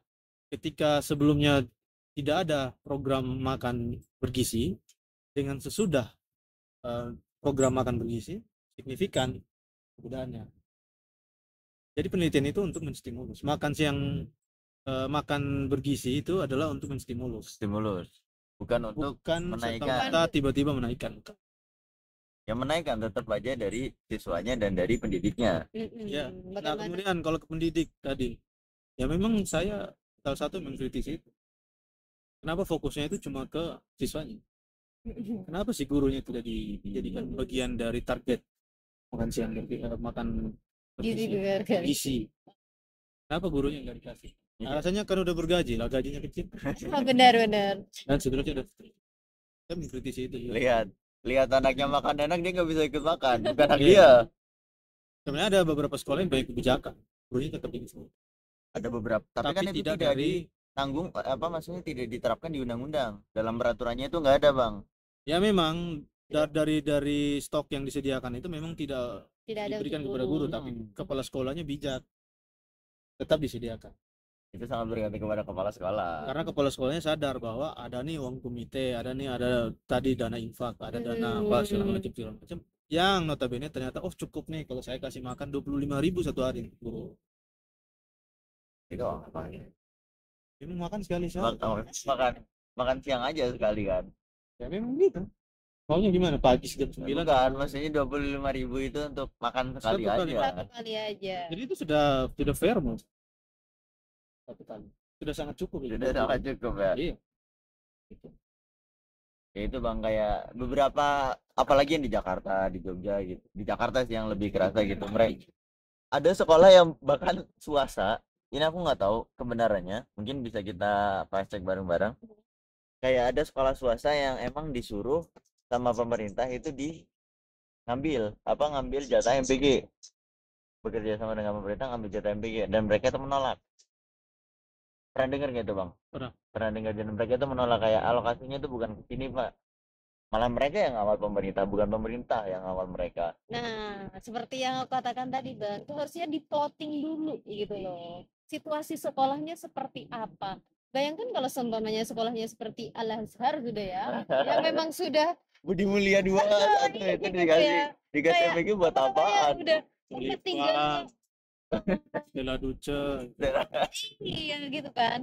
ketika sebelumnya tidak ada program makan bergizi, dengan sesudah program makan bergizi signifikan perbedaannya. Jadi penelitian itu untuk menstimulus. Makan siang makan bergizi itu adalah untuk menstimulus, Stimulus. Bukan untuk bukan menaikkan. serta-merta tiba-tiba menaikkan. Yang menaikkan tetap aja dari siswanya dan dari pendidiknya. Ya. Nah Bagaimana? kemudian kalau ke pendidik tadi, ya memang saya salah satu mengkritisi itu. Kenapa fokusnya itu cuma ke siswanya? Kenapa sih gurunya tidak dijadikan bagian dari target makan siang makan Gizi bergizi? Kenapa gurunya nggak dikasih? Alasannya kan udah bergaji lah, gajinya kecil Benar-benar. dan seterusnya dan seterusnya. Saya mengkritisi itu. Lihat anaknya makan enak, dia nggak bisa ikut makan, bukan hak Iya. dia. Sebenarnya ada beberapa sekolah yang banyak kebijakan, gurunya tetap ikut. Ada beberapa, tapi kan itu tidak tidak dari ditanggung, maksudnya tidak diterapkan di undang-undang. Dalam peraturannya itu nggak ada, Bang. ya memang dari stok yang disediakan itu memang tidak Tidak ada diberikan untuk kepada guru, guru. tapi kepala sekolahnya bijak, tetap disediakan. Itu sangat bergantung kepada kepala sekolah. Karena kepala sekolahnya sadar bahwa ada nih uang komite, ada tadi dana infak, ada dana apa segala macam, yang notabene ternyata cukup nih kalau saya kasih makan 25.000 satu hari guru. Itu apa? Memang makan sekali Makan siang aja sekali kan. ya memang gitu. Maunya gimana pagi jam 9? Bukan, maksudnya 25.000 itu untuk makan sekali Satu kali aja. Satu kali aja. Jadi itu sudah fair mau satu kali, sudah sangat cukup. Sudah sangat cukup ya. Iya. Ya itu Bang, kayak beberapa, apalagi yang di Jakarta, di Jogja gitu. Di Jakarta sih yang lebih kerasa gitu. Mereka ada sekolah yang bahkan swasta. Ini aku nggak tahu kebenarannya. Mungkin bisa kita fast check bareng-bareng. Kayak ada sekolah swasta yang emang disuruh sama pemerintah itu ngambil jatah MPG. Bekerja sama dengan pemerintah ngambil jatah MPG, dan mereka itu menolak. Pernah dengar nggak itu Bang? Pernah dengar, dan mereka itu menolak kayak alokasinya itu bukan ke sini Pak. Malah mereka yang ngawal pemerintah, bukan pemerintah yang ngawal mereka. Nah, seperti yang aku katakan tadi, Bang, itu harusnya di-plotting dulu gitu loh. Situasi sekolahnya seperti apa? Bayangkan kalau seumpamanya sekolahnya seperti Al-Azhar sudah ya, yang memang sudah Budi Mulia 2 itu dikasih kayak MPG buat apa namanya, apaan? udah tempat tinggalnya Stella Duce. iya gitu kan.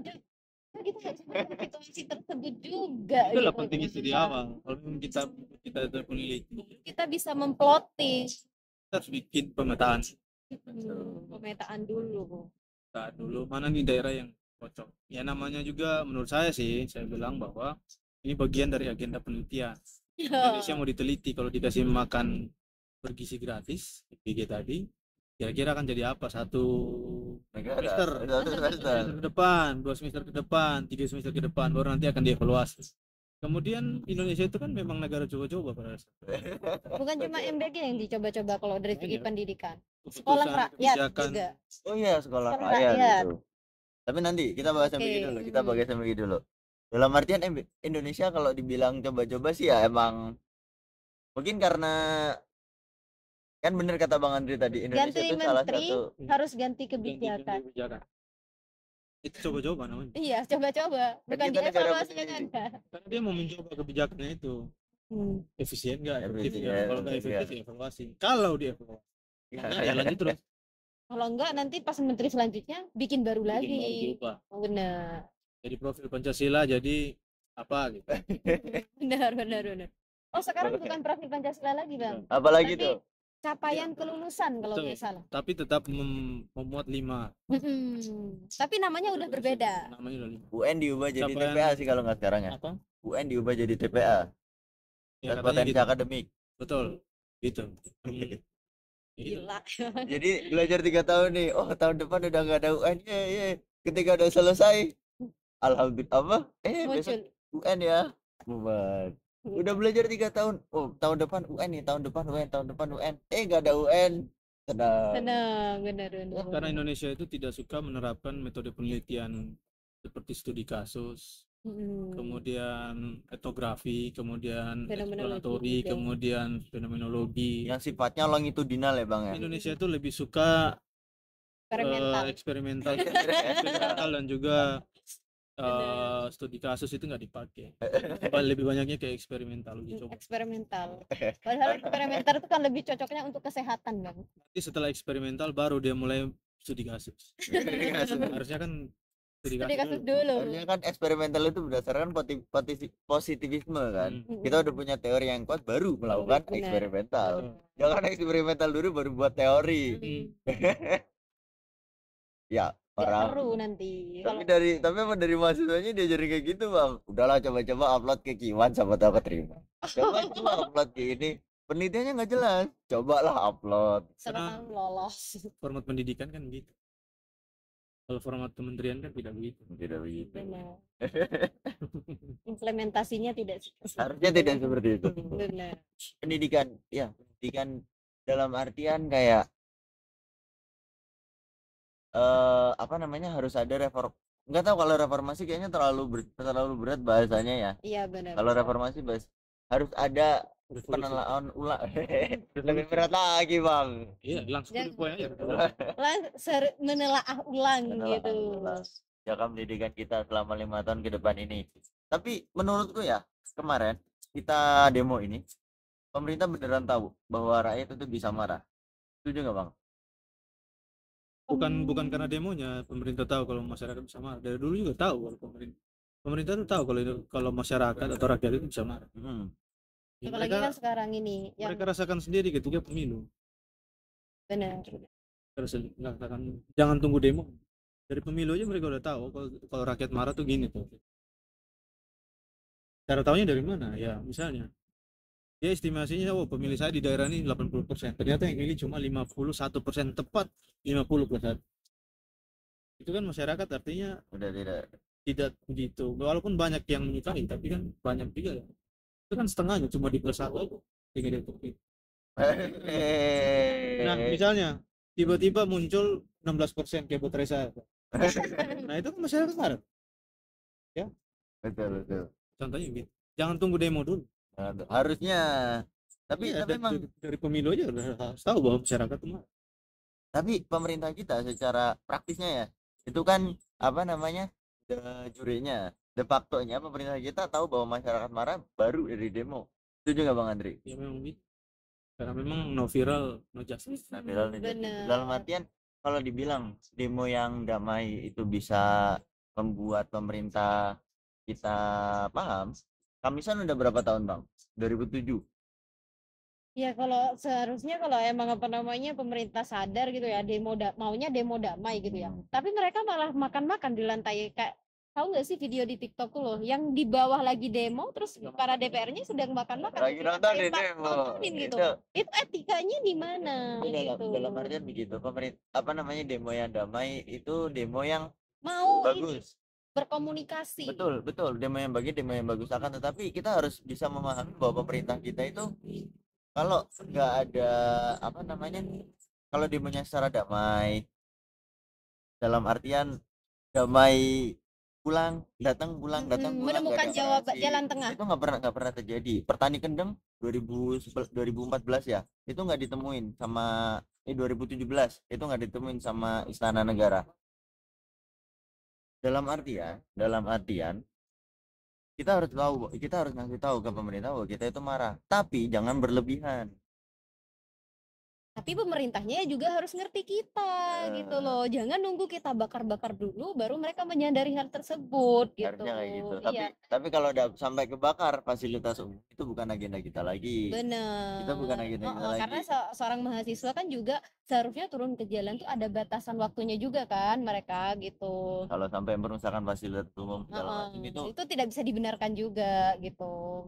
Kan kita harus melihat situasi tersebut juga Itulah gitu. pentingnya studi awal. Kalau memang kita peneliti, Kita bisa memplotting kita harus bikin pemetaan. pemetaan dulu. Nah, dulu mana nih daerah yang cocok. Ya namanya juga menurut saya sih, saya bilang bahwa ini bagian dari agenda penelitian. Indonesia mau diteliti, kalau dikasih makan bergizi gratis, PG tadi, kira-kira akan jadi apa? Satu semester ke depan, 2 semester ke depan, 3 semester ke depan, baru nanti akan dievaluasi. Kemudian Indonesia itu kan memang negara coba-coba pada dasarnya. Bukan cuma MBG yang dicoba-coba kalau dari segi Iya. pendidikan. Keputusan, Sekolah rakyat kebijakan. juga. Oh iya, sekolah Sekolah rakyat rakyat. gitu. Tapi nanti kita bahas Oke. MPG dulu, kita bahas MPG dulu. Dalam artian Indonesia kalau dibilang coba-coba sih ya emang mungkin karena kan bener kata Bang Andri tadi, Indonesia Ganti itu salah menteri satu harus ganti Ganti kebijakan. kebijakan. Itu coba-coba namanya. Iya, coba-coba. Bukan kita negara dievaluasi yang berdiri. ada. Karena dia mau mencoba kebijakannya itu efisien nggak, efektif Efisien, nggak. Kalau nggak efektif efektif ya evaluasi. Kalau dievaluasi, ya lanjut terus. Kalau enggak nanti pas menteri selanjutnya bikin baru Bikin baru lagi. diubah. Oh, benar. Jadi profil Pancasila jadi apa gitu. Benar. Oh, sekarang bukan profil Pancasila lagi, Bang. Apalagi Tapi tuh? capaian kelulusan kalau Betul. nggak salah. Tapi tetap memuat 5. Tapi namanya udah berbeda. Namanya udah 5. UN diubah jadi Capaian TPA sih kalau nggak sekarang ya. apa? UN diubah jadi TPA. Ya Dan katanya potensi gitu. akademik. Betul. Gitu. Gitu. Gila. Jadi belajar 3 tahun nih. Oh, tahun depan udah nggak ada UN. Ye. Ketika udah selesai, alhamdulillah apa? Besok Muncul. UN ya. Bubar. Udah belajar 3 tahun. Oh, tahun depan UN nih, tahun depan UN, tahun depan UN. Nggak ada UN. Tenang, benar. Karena Indonesia itu tidak suka menerapkan metode penelitian seperti studi kasus, kemudian etnografi, kemudian eksploratory, juga. kemudian fenomenologi. Yang sifatnya longitudinal ya, Bang ya. Indonesia itu lebih suka Eksperimental. eksperimental dan juga studi kasus itu nggak dipakai. Lebih banyaknya kayak eksperimental lebih coba. Eksperimental. Padahal eksperimental itu kan lebih cocoknya untuk kesehatan, Bang. Nanti setelah eksperimental baru dia mulai studi kasus. Harusnya kan studi kasus dulu. Harusnya kan eksperimental itu berdasarkan positivisme kan. Kita udah punya teori yang kuat baru melakukan eksperimental. Jangan eksperimental dulu baru buat teori. Ya, orang. Seru nanti. Tapi apa dari mahasiswanya dia jadi kayak gitu, Bang. Udahlah coba-coba upload ke Kiwan sama tahu keterima. Coba upload ke ini. Penelitiannya nggak jelas. Cobalah upload. Karena lolos. Format pendidikan kan gitu. Kalau format kementerian kan tidak begitu. Tidak begitu. Benar. Implementasinya tidak Harusnya tidak seperti itu. Benar. Pendidikan dalam artian kayak apa namanya, harus ada reform. Nggak tahu kalau reformasi kayaknya terlalu berat bahasanya ya. Iya, benar. Kalau reformasi harus ada penelaan ulang. Lebih berat lagi, Bang. Iya, langsung ke poin aja. Menelaah ulang gitu. Jaga pendidikan kita selama 5 tahun ke depan ini. Tapi menurutku ya, kemarin kita demo ini, pemerintah beneran tahu bahwa rakyat itu bisa marah. Setuju nggak, Bang? Bukan karena demonya pemerintah tahu kalau masyarakat bisa marah. Dari dulu juga tahu kalau pemerintah tuh tahu kalau masyarakat atau rakyat itu bisa marah. Ya, apalagi kan sekarang ini mereka rasakan sendiri ketika pemilu. Benar. Jangan tunggu demo. Dari pemilu aja mereka udah tahu kalau rakyat marah tuh gini tuh. Cara tahunya dari mana? Ya misalnya dia estimasinya, pemilih saya di daerah ini 80%. Ternyata yang milih cuma 51%, tepat 50%. Itu kan masyarakat artinya udah tidak begitu. Walaupun banyak yang menyukai, tapi kan banyak juga. Itu kan setengahnya, cuma di plus 1 aja. Nah misalnya tiba-tiba muncul 16% kayak Putri saya. Nah itu kan masyarakat marah. Ya. Betul. Contohnya gitu. Jangan tunggu demo dulu. Harusnya. Tapi memang dari pemilu aja udah tahu bahwa masyarakat itu marah. Tapi pemerintah kita secara praktisnya ya, itu kan apa namanya, jurinya, de facto-nya pemerintah kita tahu bahwa masyarakat marah baru dari demo. Setuju nggak, Bang Andri? Ya memang gitu. Karena memang no viral no justice. Dalam artian kalau dibilang demo yang damai itu bisa membuat pemerintah kita paham, Kamisan udah berapa tahun, Bang? 2007. Ya kalau seharusnya kalau emang apa namanya pemerintah sadar gitu ya, maunya demo damai gitu ya. Tapi mereka malah makan-makan di lantai. Kayak tahu nggak sih video di TikTok tuh loh, yang di bawah lagi demo terus para DPR-nya sedang makan-makan. Lagi nonton di demo. Gitu. Itu etikanya di mana? Dalam artian begitu. Pemerintah apa namanya, demo yang damai itu demo yang mau bagus. Berkomunikasi. Betul. Demo yang bagus akan, tetapi kita harus bisa memahami bahwa pemerintah kita itu kalau nggak ada apa namanya, kalau demonya secara damai, dalam artian damai, datang pulang menemukan jalan tengah, itu nggak pernah terjadi. Pertani Kendeng 2014 ya, itu nggak ditemuin sama 2017 itu nggak ditemuin sama Istana Negara. Dalam artian kita harus ngasih tahu ke pemerintah bahwa kita itu marah, tapi jangan berlebihan. tapi pemerintahnya juga harus ngerti kita gitu loh. Jangan nunggu kita bakar-bakar dulu baru mereka menyadari hal tersebut gitu. Harusnya kayak gitu. Iya, Tapi kalau udah sampai kebakar fasilitas umum itu bukan agenda kita lagi. bener. Kita bukan agenda kita lagi. Karena seorang mahasiswa kan juga seharusnya turun ke jalan tuh ada batasan waktunya juga kan mereka gitu. Kalau sampai merusakan fasilitas umum segala macam Itu tidak bisa dibenarkan juga gitu.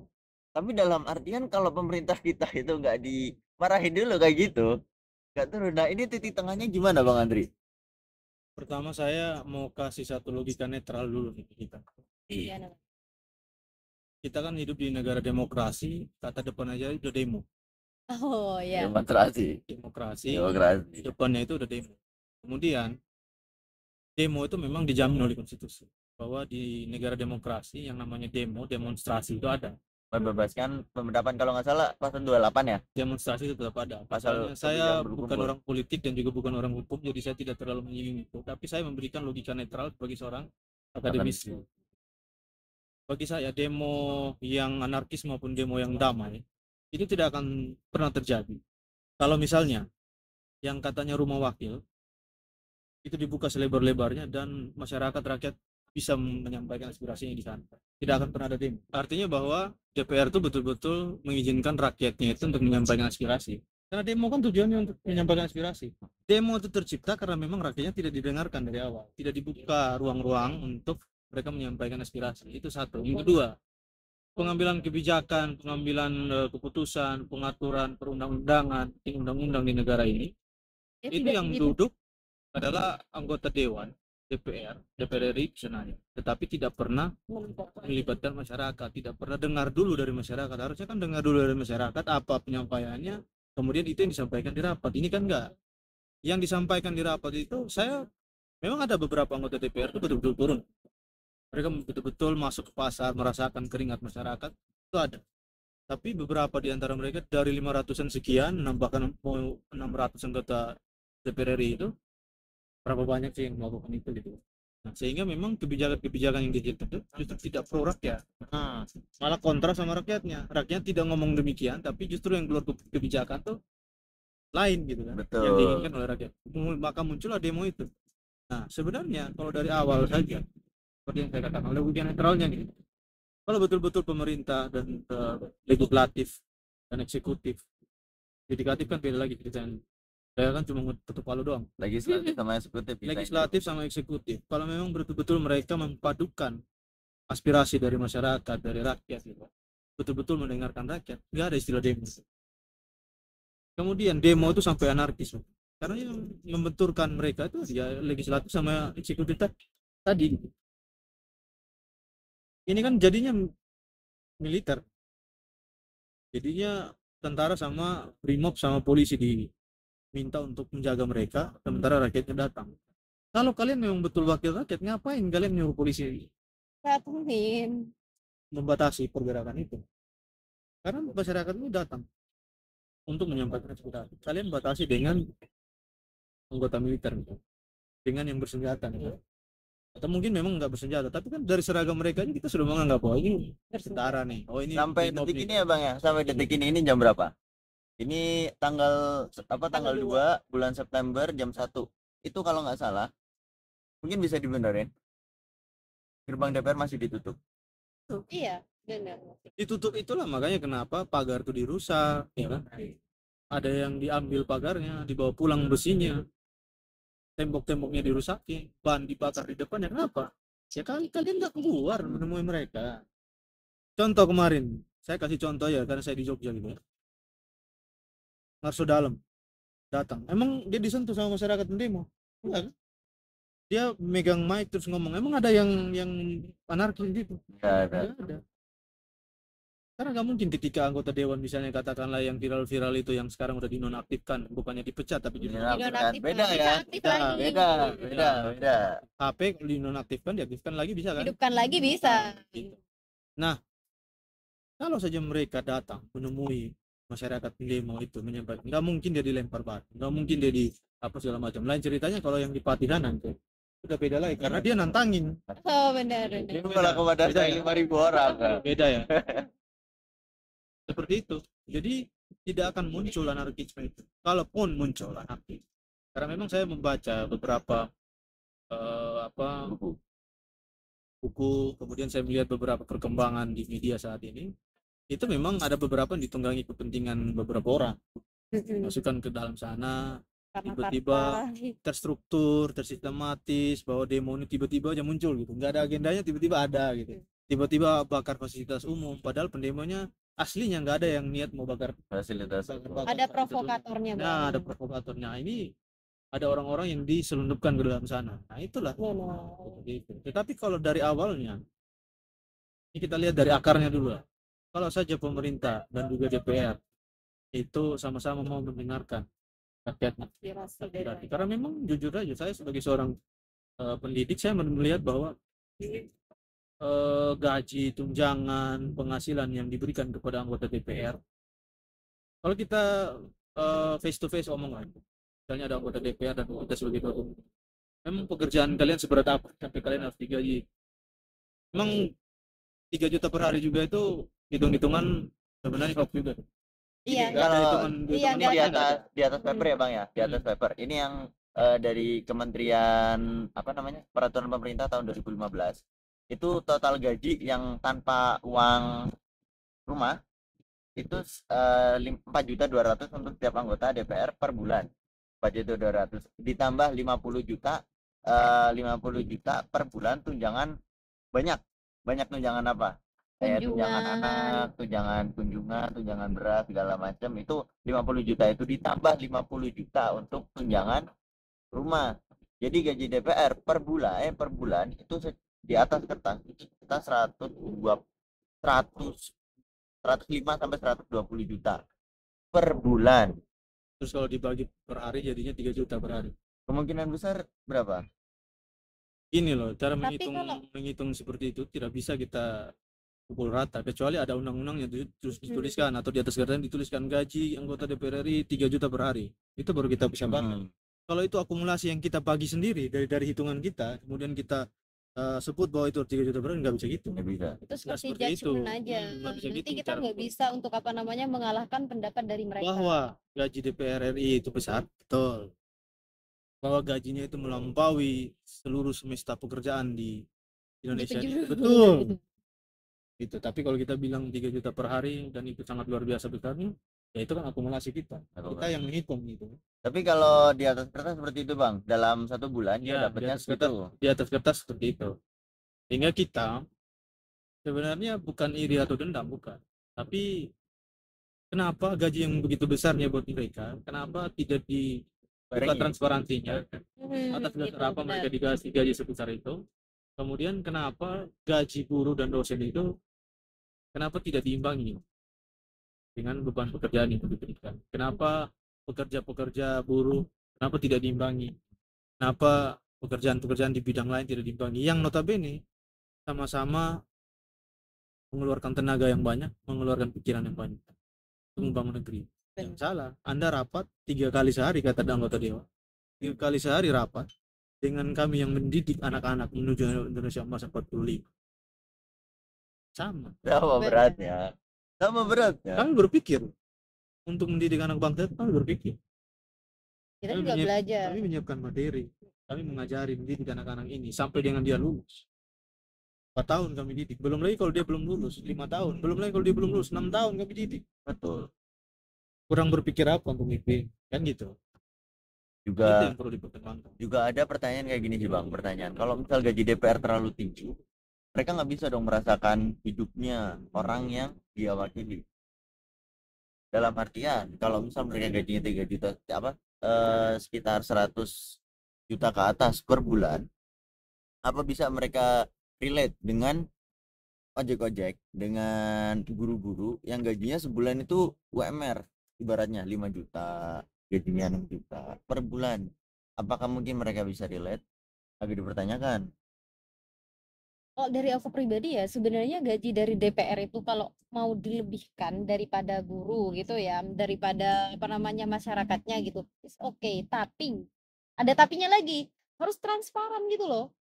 Tapi dalam artian kalau pemerintah kita itu nggak dimarahin dulu kayak gitu, nggak turun. Nah ini titik tengahnya gimana Bang Andri? Pertama saya mau kasih satu logika netral dulu nih kita. Iya, nah. Kita kan hidup di negara demokrasi, kata depan aja udah demo. Oh ya. Demonstrasi. Demokrasi, Demokrasi. depannya itu udah demo. Kemudian demo itu memang dijamin oleh konstitusi bahwa di negara demokrasi yang namanya demo, demonstrasi itu ada. Membebaskan pendapat kalau nggak salah pasal 28 ya. Demonstrasi itu tetap ada. Pasal Pasalnya saya kebijakan berkumpul. bukan orang politik dan juga bukan orang hukum, jadi saya tidak terlalu menyinggung itu. Tapi saya memberikan logika netral bagi seorang akademisi. Bagi saya demo yang anarkis maupun demo yang damai itu tidak akan pernah terjadi. Kalau misalnya yang katanya rumah wakil itu dibuka selebar-lebarnya dan masyarakat rakyat bisa menyampaikan aspirasinya di sana, tidak akan pernah ada demo. Artinya bahwa DPR itu betul-betul mengizinkan rakyatnya itu untuk menyampaikan aspirasi. Karena demo kan tujuannya untuk menyampaikan aspirasi. Demo itu tercipta karena memang rakyatnya tidak didengarkan dari awal, tidak dibuka ruang-ruang untuk mereka menyampaikan aspirasi. Itu satu. Yang kedua, pengambilan kebijakan, pengambilan keputusan, pengaturan perundang-undangan, undang-undang di negara ini, itu yang duduk adalah anggota dewan, DPR RI sebenarnya, tetapi tidak pernah melibatkan masyarakat, tidak pernah dengar dulu dari masyarakat. Harusnya kan dengar dulu dari masyarakat apa penyampaiannya, kemudian itu yang disampaikan di rapat. Ini kan enggak. Yang disampaikan di rapat itu, saya memang ada beberapa anggota DPR itu betul-betul turun. Mereka betul-betul masuk ke pasar, merasakan keringat masyarakat, itu ada. Tapi beberapa di antara mereka dari 500-an sekian, bahkan 600 anggota DPR RI itu, berapa banyak sih yang melakukan itu gitu. Nah, sehingga memang kebijakan-kebijakan yang dijalankan itu justru tidak pro rakyat, malah kontra sama rakyatnya. Rakyat tidak ngomong demikian, tapi justru yang keluar kebijakan tuh lain gitu kan. Betul. Yang diinginkan oleh rakyat. Maka muncullah demo itu. Nah, sebenarnya kalau dari awal saja, seperti yang saya katakan, logika netralnya nih. Kalau betul-betul pemerintah dan legislatif dan eksekutif, yudikatif kan beda lagi ceritanya. Saya kan cuma tutup palu doang. Legislatif sama eksekutif. Legislatif sama eksekutif. Kalau memang betul-betul mereka mempadukan aspirasi dari masyarakat, dari rakyat, gitu, betul-betul mendengarkan rakyat, nggak ada istilah demo. Kemudian demo itu sampai anarkis, karena yang membenturkan mereka itu ya legislatif sama eksekutif tadi. Ini kan jadinya militer, jadinya tentara sama brimob sama polisi diminta untuk menjaga mereka, sementara rakyatnya datang. Kalau kalian memang betul wakil rakyat, ngapain kalian nyuruh polisi membatasi pergerakan itu? Karena masyarakat itu datang untuk menyampaikan aspirasi. Kalian batasi dengan anggota militer, gitu, dengan yang bersenjata, gitu. Atau mungkin memang nggak bersenjata, tapi kan dari seragam mereka kita sudah menganggap bahwa ini tentara nih. Oh ini sampai detik ini ya Bang ya, sampai detik ini jam berapa? Ini tanggal 2 bulan September jam 1. Itu kalau nggak salah, mungkin bisa dibenerin. Gerbang DPR masih ditutup. Iya, benar. Ditutup itulah makanya kenapa pagar itu dirusak, ya kan? Ada yang diambil pagarnya, dibawa pulang besinya, tembok-temboknya dirusakin, ban dibakar di depannya. Kenapa? Ya kan kalian nggak keluar menemui mereka. Contoh kemarin, saya kasih contoh ya karena saya di Jogja gitu ya. Narso Dalam datang, emang dia disentuh sama masyarakat demo? Enggak kan? Dia megang mic terus ngomong, emang ada yang anarkis gitu? Nggak ada. Nggak ada. Karena nggak mungkin ketika anggota dewan misalnya katakanlah yang viral-viral itu yang sekarang udah dinonaktifkan, bukannya dipecat tapi dinonaktifkan. Beda ya, beda. HP dinonaktifkan, diaktifkan lagi bisa kan? Hidupkan lagi bisa. Nah, kalau saja mereka datang menemui masyarakat demo itu menyampaikan, nggak mungkin dia dilempar batu, nggak mungkin dia di apa segala macam. Lain ceritanya kalau yang di Patihanan tuh udah beda lagi karena dia nantangin. Oh benar. Dia malah kepada 5.000 orang. Beda ya. Seperti itu. Jadi tidak akan muncul anarkisme itu. Kalaupun muncul anarkis, karena memang saya membaca beberapa buku, kemudian saya melihat beberapa perkembangan di media saat ini, itu memang ada beberapa yang ditunggangi kepentingan beberapa orang, masukkan ke dalam sana, Karena tiba-tiba partai. terstruktur, tersistematis, bahwa demo ini tiba-tiba aja muncul gitu, nggak ada agendanya, tiba-tiba ada gitu, tiba-tiba bakar fasilitas umum, padahal pendemonya aslinya nggak ada yang niat mau bakar fasilitas Ada fasilitas umum. provokatornya, Nah, ada Bang. provokatornya ini, ada orang-orang yang diselundupkan ke dalam sana. Nah, itulah Benar. seperti itu. Tetapi kalau dari awalnya, ini kita lihat dari akarnya dulu lah. Kalau saja pemerintah dan juga DPR itu sama-sama mau mendengarkan rakyatnya, Aspirasi dari rakyat. karena memang jujur aja saya sebagai seorang pendidik, saya melihat bahwa gaji, tunjangan, penghasilan yang diberikan kepada anggota DPR, kalau kita face to face omong lah, misalnya ada anggota DPR dan kita sebagai ketua umum, memang pekerjaan kalian seberat apa sampai kalian harus digaji? Memang 3 juta per hari juga itu hitung-hitungan sebenarnya hoax juga. Iya, Nggak ada Kalau hitungan Iya, hitungan ini nggak di pastinya, nggak atas ada. di atas paper ya Bang ya, di atas paper. Ini yang dari Kementerian apa namanya, Peraturan Pemerintah tahun 2015. Itu total gaji yang tanpa uang rumah itu 4.200.000 untuk setiap anggota DPR per bulan. 4.200.000 ditambah 50 juta 50 juta per bulan tunjangan, banyak banyak tunjangan apa, kayak tunjangan anak, kunjungan. tunjangan kunjungan, tunjangan beras segala macam. Itu 50 juta itu ditambah 50 juta untuk tunjangan rumah. Jadi gaji DPR per bulan itu di atas kertas itu kita 105 sampai 120 juta per bulan. Terus kalau dibagi per hari jadinya 3 juta per hari. Kemungkinan besar berapa? Ini loh, cara Tapi menghitung seperti itu tidak bisa kita pukul rata, kecuali ada undang-undangnya terus dituliskan, atau di atas kertas dituliskan gaji anggota DPR RI 3 juta per hari. Itu baru kita bisa bangun. Kalau itu akumulasi yang kita bagi sendiri dari hitungan kita, kemudian kita sebut bahwa itu 3 juta per hari, nggak bisa gitu. Nggak bisa. Itu seperti seperti itu. judgement aja. Nggak bisa Nanti gitu kita cara nggak ukur. bisa untuk apa namanya mengalahkan pendapat dari mereka. Bahwa gaji DPR RI itu besar, betul. Bahwa gajinya itu melampaui seluruh semesta pekerjaan di Indonesia ini, betul. Itu, tapi kalau kita bilang 3 juta per hari dan itu sangat luar biasa besarnya, ya itu kan akumulasi kita yang menghitung gitu. Tapi kalau di atas kertas seperti itu Bang, dalam 1 bulan Ya, ya dapatnya di atas kertas seperti itu. Sehingga kita sebenarnya bukan iri atau dendam, bukan, tapi kenapa gaji yang begitu besarnya buat mereka, kenapa tidak dibuka transparansinya, atas dasar apa mereka dikasih gaji sebesar itu. Kemudian kenapa gaji guru dan dosen itu kenapa tidak diimbangi dengan beban pekerjaan yang diberikan? Kenapa pekerja-pekerja buruh kenapa tidak diimbangi? Kenapa pekerjaan-pekerjaan di bidang lain tidak diimbangi? Yang notabene sama-sama mengeluarkan tenaga yang banyak, mengeluarkan pikiran yang banyak untuk membangun negeri. Yang salah, Anda rapat 3 kali sehari, kata anggota dewan. 3 kali sehari rapat dengan kami yang mendidik anak-anak menuju Indonesia emas 45. Sama beratnya. Kami berpikir untuk mendidik anak bangsa, kami berpikir. Kita juga belajar. Kami menyiapkan materi, kami mengajari mendidik anak-anak ini sampai dengan dia lulus. 4 tahun kami didik, belum lagi kalau dia belum lulus 5 tahun, belum lagi kalau dia belum lulus 6 tahun kami didik. Betul. Kurang berpikir apa pemimpin, kan gitu. Itu Juga yang perlu dipertimbangkan. juga ada pertanyaan kayak gini sih Bang, pertanyaan. Kalau misal gaji DPR terlalu tinggi, mereka nggak bisa dong merasakan hidupnya orang yang dia wakili. Dalam artian kalau misal mereka gajinya 3 juta sekitar 100 juta ke atas per bulan, apa bisa mereka relate dengan ojek-ojek, dengan guru-guru yang gajinya sebulan itu UMR, ibaratnya 5 juta, gajinya 6 juta per bulan? Apakah mungkin mereka bisa relate? Agak dipertanyakan. Kalau dari aku pribadi ya, sebenarnya gaji dari DPR itu kalau mau dilebihkan daripada guru gitu ya, daripada apa namanya masyarakatnya gitu, oke. Tapi ada tapinya lagi, harus transparan gitu loh.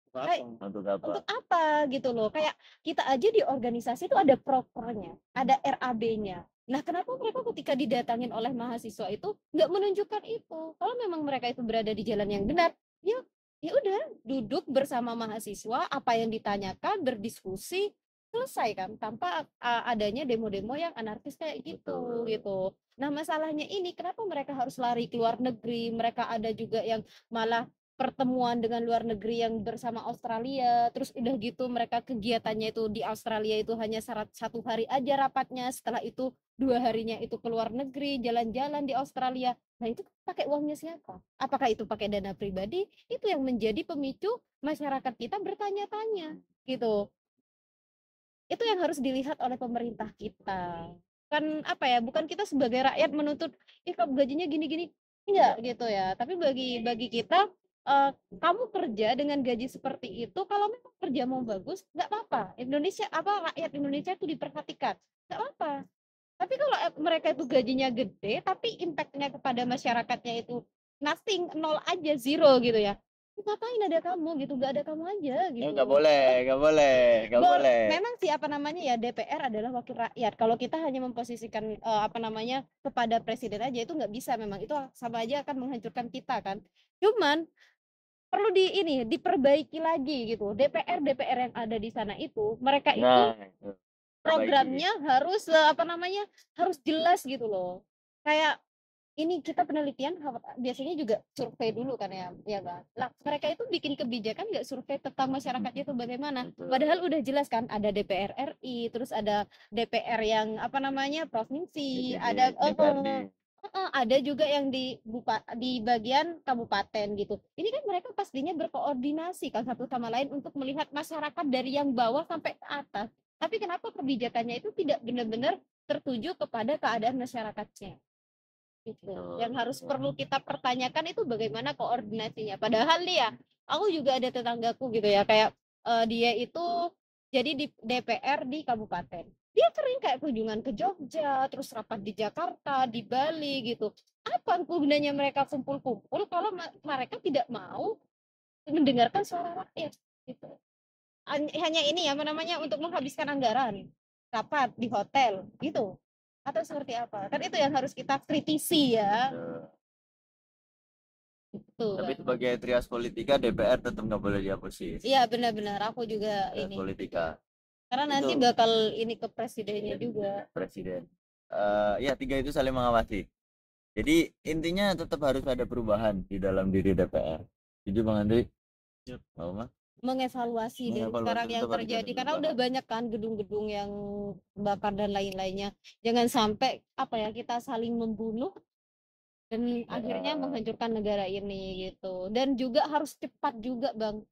Untuk apa? Untuk apa gitu loh? Kayak kita aja di organisasi itu ada prokernya, ada RAB-nya. Nah, kenapa mereka ketika didatangin oleh mahasiswa itu nggak menunjukkan itu? Kalau memang mereka itu berada di jalan yang benar, ya ya udah duduk bersama mahasiswa, apa yang ditanyakan, berdiskusi, selesai kan tanpa adanya demo-demo yang anarkis kayak gitu Betul. gitu. Nah, masalahnya ini kenapa mereka harus lari ke luar negeri? Mereka ada juga yang malah pertemuan dengan luar negeri yang bersama Australia, terus udah gitu mereka kegiatannya itu di Australia itu hanya 1 hari aja rapatnya, setelah itu 2 harinya itu ke luar negeri, jalan-jalan di Australia. Nah, itu pakai uangnya siapa? Apakah itu pakai dana pribadi? Itu yang menjadi pemicu masyarakat kita bertanya-tanya, gitu. Itu yang harus dilihat oleh pemerintah kita. Kan apa ya, bukan kita sebagai rakyat menuntut, "Ih, kok gajinya gini-gini." Enggak gitu ya. Tapi bagi kita, kamu kerja dengan gaji seperti itu, kalau memang kerja mau bagus, nggak apa-apa. Indonesia apa, rakyat Indonesia itu diperhatikan, nggak apa-apa. Tapi kalau mereka itu gajinya gede, tapi impact-nya kepada masyarakatnya itu nothing, nol aja, zero gitu ya. Ngapain ada kamu gitu, nggak ada kamu aja gitu. Nggak boleh, nggak boleh, nggak boleh. Memang sih apa namanya ya, DPR adalah wakil rakyat. Kalau kita hanya memposisikan apa namanya kepada presiden aja itu nggak bisa, memang itu sama aja akan menghancurkan kita kan. Cuman perlu diperbaiki lagi gitu. DPR yang ada di sana itu mereka itu Nah, itu. Perbaiki. programnya harus apa namanya harus jelas gitu loh. Kayak ini kita penelitian biasanya juga survei dulu kan ya kan. Lah mereka itu bikin kebijakan nggak survei tentang masyarakatnya itu bagaimana. Betul. Padahal udah jelas kan ada DPR RI, terus ada DPR yang apa namanya provinsi, ada DPRD. ada juga yang di bagian kabupaten gitu. Ini kan mereka pastinya berkoordinasi kan satu sama lain untuk melihat masyarakat dari yang bawah sampai ke atas. Tapi kenapa kebijakannya itu tidak benar-benar tertuju kepada keadaan masyarakatnya? Gitu. Yang harus perlu kita pertanyakan itu bagaimana koordinasinya. Padahal nih ya, aku juga ada tetanggaku gitu ya, kayak dia itu jadi di DPR di kabupaten. Dia sering kayak kunjungan ke Jogja, terus rapat di Jakarta, di Bali gitu. Apa gunanya mereka kumpul-kumpul kalau mereka tidak mau mendengarkan suara rakyat gitu. Hanya ini ya, apa namanya, untuk menghabiskan anggaran rapat di hotel gitu, atau seperti apa? Kan itu yang harus kita kritisi ya. Betul. Tapi sebagai trias politika DPR tetap nggak boleh dihapus. Iya benar-benar aku juga Trias ini. politika. Karena nanti Itu. bakal ini ke presidennya juga. Presiden. Ya 3 itu saling mengawasi. Jadi intinya tetap harus ada perubahan di dalam diri DPR. Setuju Bang Andri? Yap. Mama? Mengevaluasi dari sekarang yang terjadi karena udah banyak kan gedung-gedung yang bakar dan lain-lainnya. Jangan sampai apa ya kita saling membunuh dan akhirnya menghancurkan negara ini gitu. Dan juga harus cepat juga Bang.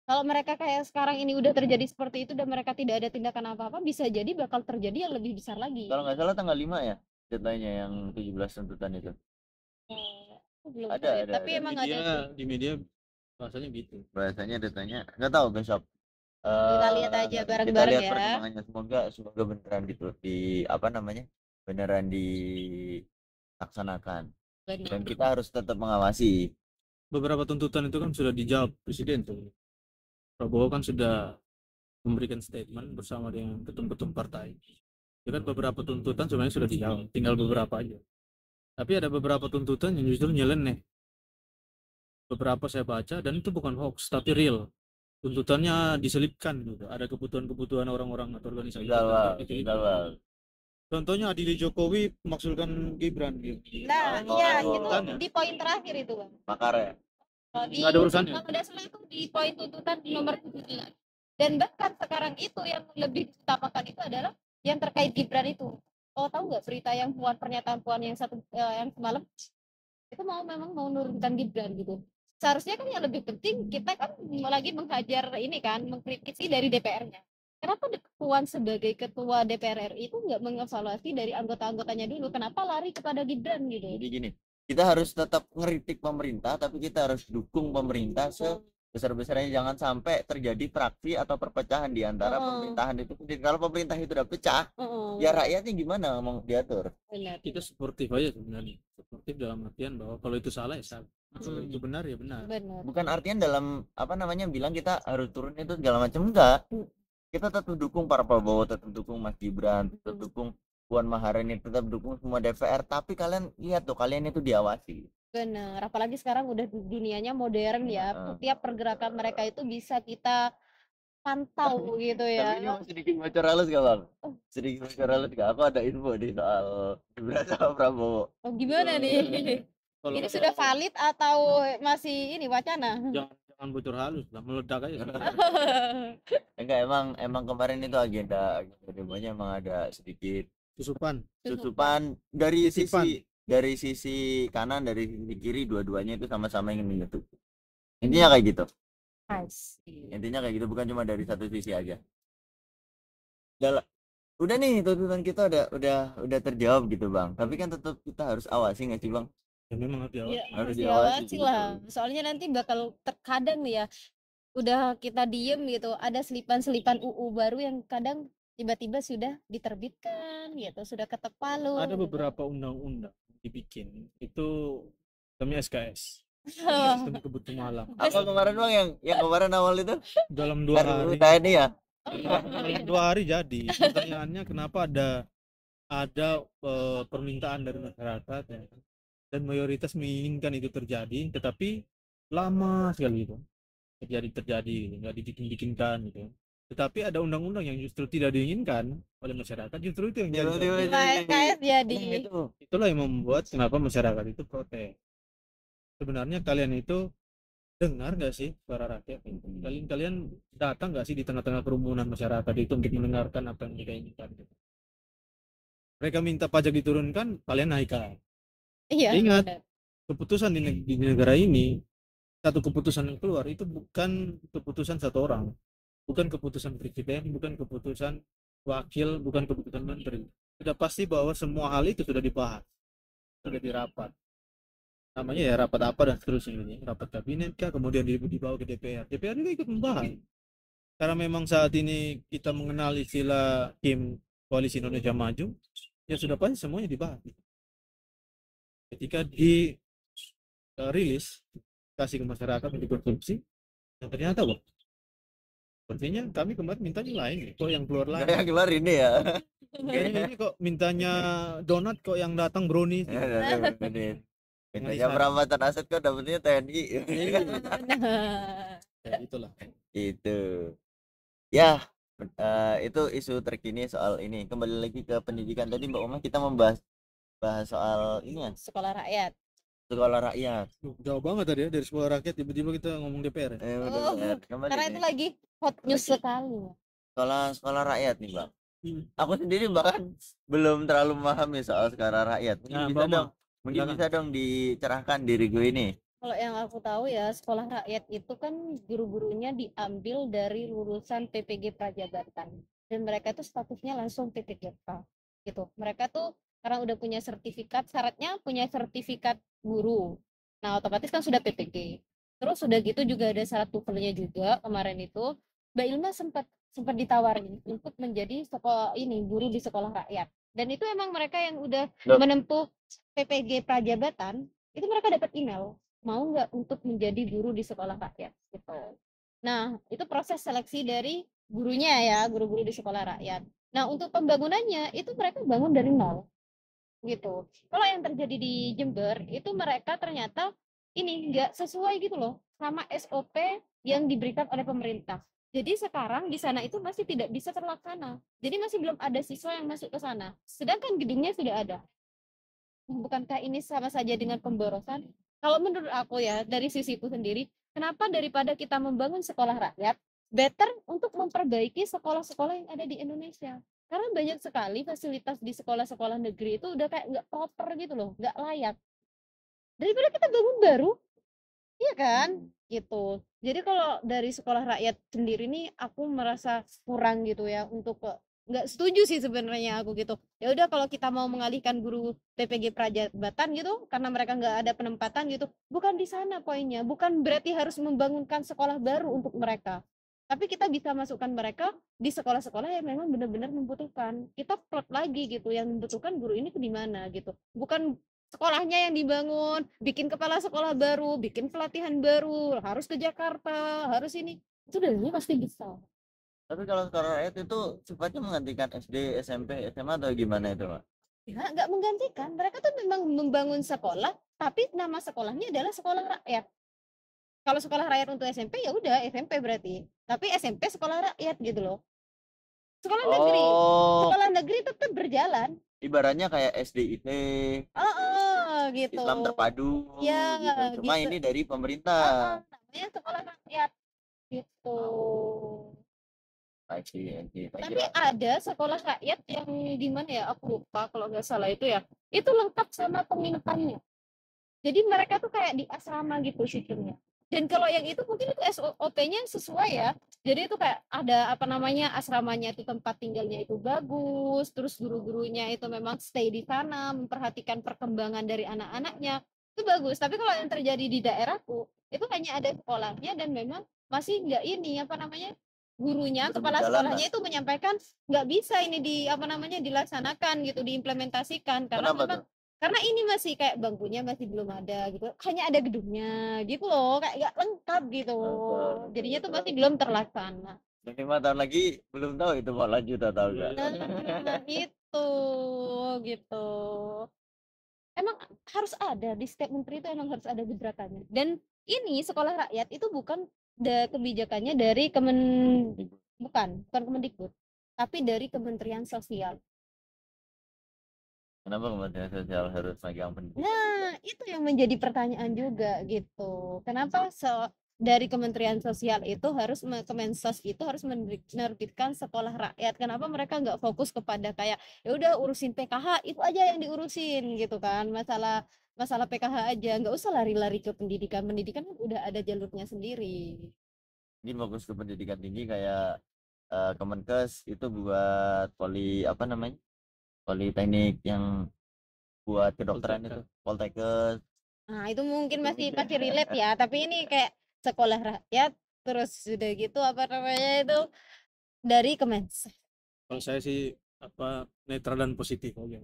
Kalau mereka kayak sekarang ini udah terjadi seperti itu dan mereka tidak ada tindakan apa-apa, bisa jadi bakal terjadi yang lebih besar lagi. Kalau nggak salah tanggal 5 ya deadline-nya yang 17 tuntutan itu. Belum Ada, tahu ya. ada, Tapi ada. emang ada sih. Di media bahasanya gitu. Bahasanya deadline-nya nggak tahu besok. Kita lihat aja Kita bareng-bareng lihat ya. perkembangannya, semoga beneran di apa namanya beneran dilaksanakan. Benar. Dan kita harus tetap mengawasi. Beberapa tuntutan itu kan sudah dijawab presiden tuh. Prabowo kan sudah memberikan statement bersama dengan ketum-ketum partai. Ya kan beberapa tuntutan sebenarnya sudah dijawab, tinggal beberapa aja. Tapi ada beberapa tuntutan yang justru nyeleneh. Beberapa saya baca dan itu bukan hoax tapi real. Tuntutannya diselipkan gitu. Ada kebutuhan-kebutuhan orang-orang atau organisasi. Contohnya Adili Jokowi maksudkan Gibran gitu. Nah, iya itu di poin terakhir itu Bang. Makar ya. Nggak ada urusannya. Kalau tidak salah itu di poin tuntutan nomor 17. Dan bahkan sekarang itu yang lebih diutamakan itu adalah yang terkait Gibran itu. Oh tahu nggak berita yang pernyataan Puan yang yang semalam itu memang mau nurunkan Gibran gitu. Seharusnya kan yang lebih penting kita kan lagi menghajar ini kan mengkritisi dari DPR-nya. Kenapa Puan sebagai ketua DPR RI itu nggak mengevaluasi dari anggota-anggotanya dulu? Kenapa lari kepada Gibran gitu? Jadi gini, kita harus tetap ngeritik pemerintah, tapi kita harus dukung pemerintah sebesar-besarnya. Jangan sampai terjadi fraksi atau perpecahan di antara pemerintahan itu sendiri. Kalau pemerintah itu udah pecah, ya rakyatnya gimana mau diatur? Benar. Kita sportif aja sebenarnya. Sportif dalam artian bahwa kalau itu salah ya salah. Kalau itu benar ya benar. Bukan artian dalam apa namanya bilang kita harus turun itu segala macam, enggak. Kita tetap dukung para Prabowo, tetap dukung Mas Gibran, tetap dukung Puan Maharani tetap dukung semua DPR, tapi kalian lihat tuh, kalian itu diawasi. Bener, apalagi sekarang udah dunianya modern ya. Tiap pergerakan mereka itu bisa kita pantau gitu Tapi ini ya. mau sedikit bocor halus gak bang? Sedikit bocor halus gak? Aku ada info nih soal Gibran sama Prabowo. Oh, gimana nih? Kalau Ini sudah valid atau masih ini wacana? jangan bocor halus lah, meledak aja. Enggak, emang kemarin itu agenda demonya emang ada sedikit Susupan. susupan dari Sisipan. sisi kanan, dari sisi kiri, dua-duanya itu sama-sama ingin menyusup. Intinya kayak gitu. I see. Intinya kayak gitu, bukan cuma dari satu sisi aja. Udah nih, tuntutan kita udah terjawab gitu bang. Tapi kan tetap kita harus awasi nggak sih bang? Ya memang harus diawasi. Ya, Harus harus diawasi diawasi gitu. lah. Soalnya nanti bakal terkadang nih ya, udah kita diem gitu, ada selipan-selipan UU baru yang kadang tiba-tiba sudah diterbitkan gitu, sudah ketok palu. Ada gitu. beberapa undang-undang dibikin itu kami SKS. Oh, Sistem kebutuhan malam. Apa kemarin bang yang kemarin awal itu? Dalam 2 RUU hari. TNI ya? Dalam 2 hari jadi. Pertanyaannya kenapa ada permintaan dari masyarakat ya, dan mayoritas menginginkan itu terjadi, tetapi lama sekali itu terjadi gitu, nggak dibikinkan gitu. Tetapi ada undang-undang yang justru tidak diinginkan oleh masyarakat, justru itu yang jadi. Nah, SKS jadi. Itulah yang membuat kenapa masyarakat itu protes. Sebenarnya kalian itu dengar nggak sih suara rakyat? Kalian datang nggak sih di tengah-tengah kerumunan masyarakat itu untuk mendengarkan apa yang mereka inginkan? Mereka minta pajak diturunkan, kalian naikkan. Iya. Ingat, benar. keputusan di negara ini, satu keputusan yang keluar itu bukan keputusan satu orang, bukan keputusan presiden, bukan keputusan wakil, bukan keputusan menteri. Sudah pasti bahwa semua hal itu sudah dibahas, sudah dirapat. Namanya ya rapat apa dan seterusnya ini, rapat kabinet kah, kemudian dibawa ke DPR. DPR juga ikut membahas. Karena memang saat ini kita mengenal istilah tim Koalisi Indonesia Maju, ya sudah pasti semuanya dibahas. Ketika rilis kasih ke masyarakat untuk konsumsi, dan ternyata wah, sepertinya kami kemarin mintanya lain kok yang keluar lain. Yang keluar ini ya. Kayaknya ini kok mintanya donat kok yang datang brownies. Mintanya perawatan aset kok dapetnya TNI. Nah, Ya itulah. Itu. Ya, itu isu terkini soal ini. Kembali lagi ke pendidikan tadi Mbak Uma, kita bahas soal ini ya, sekolah rakyat. sekolah rakyat. Jauh banget tadi ya dari sekolah rakyat tiba-tiba kita ngomong DPR. Benar. Kembali Karena nih. itu lagi hot news sekali. Sekolah rakyat nih Bang. Aku sendiri bahkan belum terlalu memahami soal sekolah rakyat. Mungkin bisa dong dicerahkan diri gue ini. Kalau yang aku tahu ya, sekolah rakyat itu kan guru-gurunya diambil dari lulusan PPG Prajabatan, dan mereka itu statusnya langsung PPGK gitu. Mereka tuh karena udah punya sertifikat, syaratnya punya sertifikat guru. Nah, otomatis kan sudah PPG. Terus sudah gitu juga ada syarat TOEFL-nya juga. Kemarin itu Mbak Ilma sempat ditawarin untuk menjadi guru di sekolah rakyat. Dan itu emang mereka yang udah menempuh PPG Prajabatan, itu mereka dapat email mau nggak untuk menjadi guru di sekolah rakyat gitu. Nah, itu proses seleksi dari gurunya ya, guru-guru di sekolah rakyat. Nah, untuk pembangunannya itu mereka bangun dari nol gitu. Kalau yang terjadi di Jember itu mereka ternyata ini nggak sesuai gitu loh sama SOP yang diberikan oleh pemerintah. Jadi sekarang di sana itu masih tidak bisa terlaksana. Jadi masih belum ada siswa yang masuk ke sana. Sedangkan gedungnya sudah ada. Bukankah ini sama saja dengan pemborosan? Kalau menurut aku ya, dari sisiku sendiri, kenapa daripada kita membangun sekolah rakyat, better untuk memperbaiki sekolah-sekolah yang ada di Indonesia. Karena banyak sekali fasilitas di sekolah-sekolah negeri itu udah kayak nggak proper gitu loh, nggak layak. Daripada kita bangun baru, iya kan? Gitu. Jadi kalau dari sekolah rakyat sendiri nih, aku merasa kurang gitu ya untuk nggak setuju sih sebenarnya aku gitu. Ya udah kalau kita mau mengalihkan guru PPG Prajabatan gitu karena mereka nggak ada penempatan gitu, bukan di sana poinnya, bukan berarti harus membangunkan sekolah baru untuk mereka, tapi kita bisa masukkan mereka di sekolah-sekolah yang memang benar-benar membutuhkan. Kita plot lagi gitu, yang membutuhkan guru ini tuh di mana gitu, bukan sekolahnya yang dibangun, bikin kepala sekolah baru, bikin pelatihan baru, harus ke Jakarta, harus ini, itu dananya pasti besar. Tapi kalau sekolah rakyat itu sifatnya menggantikan SD, SMP, SMA atau gimana itu, Pak? Ya, nggak menggantikan. Mereka tuh memang membangun sekolah, tapi nama sekolahnya adalah sekolah rakyat. Kalau sekolah rakyat untuk SMP ya udah SMP berarti. Tapi SMP sekolah rakyat gitu loh. Sekolah negeri. Oh, Sekolah negeri tetap berjalan. ibaratnya kayak SDIT, Oh, gitu. Islam terpadu Ya, gitu. Cuma gitu. ini dari pemerintah. Namanya sekolah rakyat gitu. I see, I see. Saya Tapi kira ada sekolah rakyat yang di mana ya? Aku lupa kalau nggak salah itu ya. Itu lengkap sama penginapannya. Jadi mereka tuh kayak di asrama gitu sistemnya. Dan kalau yang itu mungkin itu SOP-nya sesuai ya. Jadi itu kayak ada apa namanya asramanya itu tempat tinggalnya itu bagus, terus guru-gurunya itu memang stay di sana, memperhatikan perkembangan dari anak-anaknya. Itu bagus. Tapi kalau yang terjadi di daerahku, itu hanya ada sekolahnya dan memang masih nggak ini apa namanya gurunya, belum kepala berjalan lah. sekolahnya itu menyampaikan nggak bisa ini di apa namanya dilaksanakan gitu, diimplementasikan karena Kenapa memang tuh? karena ini masih kayak bangkunya masih belum ada gitu, hanya ada gedungnya gitu loh, kayak nggak lengkap gitu, Betul, jadinya tuh betul. masih belum terlaksana. Dan 5 tahun lagi belum tahu itu mau lanjut atau enggak. Nah itu gitu, emang harus ada di setiap menteri itu, emang harus ada gebrakannya. Dan ini sekolah rakyat itu bukan kebijakannya dari bukan Kemendikbud, tapi dari Kementerian Sosial. Kenapa Kementerian Sosial harus megang pendidikan? Nah, itu yang menjadi pertanyaan juga gitu. Kenapa dari Kementerian Sosial itu harus Kemensos itu harus menerbitkan sekolah rakyat? Kenapa mereka nggak fokus kepada kayak ya udah urusin PKH itu aja yang diurusin gitu kan? Masalah masalah PKH aja, nggak usah lari-lari ke pendidikan. Pendidikan kan udah ada jalurnya sendiri. Ini fokus ke pendidikan tinggi kayak Kemenkes itu buat apa namanya? Politeknik yang buat kedokteran itu, Poltekkes. Nah, itu mungkin masih relate ya, tapi ini kayak sekolah rakyat terus sudah gitu apa namanya itu dari Kemensos. Kalau saya sih apa netral dan positif aja.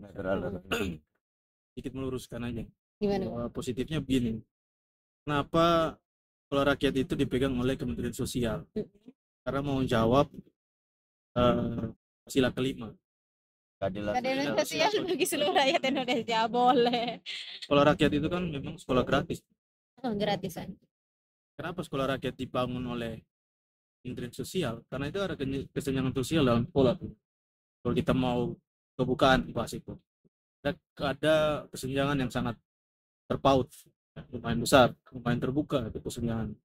Sedikit meluruskan aja. Gimana? Positifnya begini. Kenapa kalau rakyat itu dipegang oleh Kementerian Sosial? Karena mau jawab sila kelima. Keadilan sosial bagi seluruh rakyat Indonesia boleh. Sekolah rakyat itu kan memang sekolah gratis. Gratisan. Kenapa sekolah rakyat dibangun oleh Kementerian Sosial? Karena itu ada kesenjangan sosial dalam sekolah. Kalau kita mau kebukaan bahas itu, ada kesenjangan yang sangat terpaut, lumayan besar, lumayan terbuka itu kesenjangan.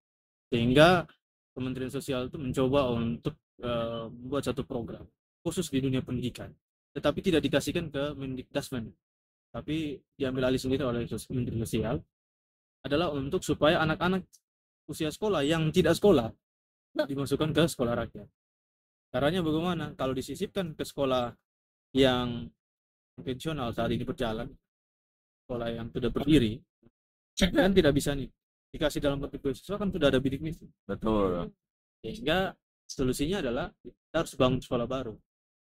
Sehingga Kementerian Sosial itu mencoba untuk membuat satu program khusus di dunia pendidikan, tetapi tidak dikasihkan ke Mendikdasmen, tapi diambil alih sendiri oleh Kementerian Sosial, adalah untuk supaya anak-anak usia sekolah yang tidak sekolah dimasukkan ke sekolah rakyat. Caranya bagaimana? Kalau disisipkan ke sekolah yang konvensional saat ini berjalan, sekolah yang sudah berdiri, kan tidak bisa nih dikasih dalam bentuk beasiswa, kan sudah ada bidik misi. Betul. Sehingga solusinya adalah kita harus bangun sekolah baru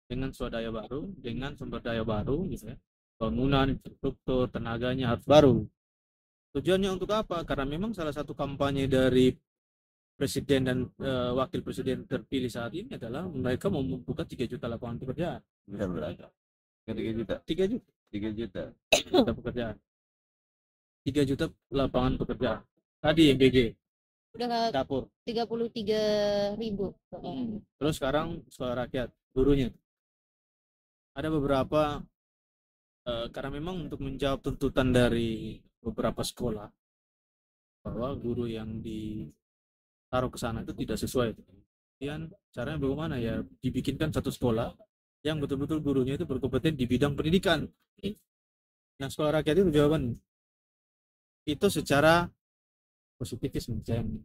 dengan swadaya baru, dengan sumber daya baru, gitu ya. Bangunan, infrastruktur, tenaganya harus baru. Tujuannya untuk apa? Karena memang salah satu kampanye dari presiden dan wakil presiden terpilih saat ini adalah mereka mau membuka 3 juta lapangan pekerjaan. Bisa berapa? 3 juta. 3 juta. 3 juta. 3 juta pekerjaan. 3 juta lapangan pekerjaan. Tadi MBG. Udah Dapur. 33.000. Terus sekarang sekolah rakyat, gurunya. Ada beberapa karena memang untuk menjawab tuntutan dari beberapa sekolah bahwa guru yang ditaruh ke sana itu tidak sesuai. Kemudian caranya bagaimana ya? Dibikinkan satu sekolah yang betul-betul gurunya itu berkompeten di bidang pendidikan. Nah, sekolah rakyat itu jawaban itu secara positifis misalnya.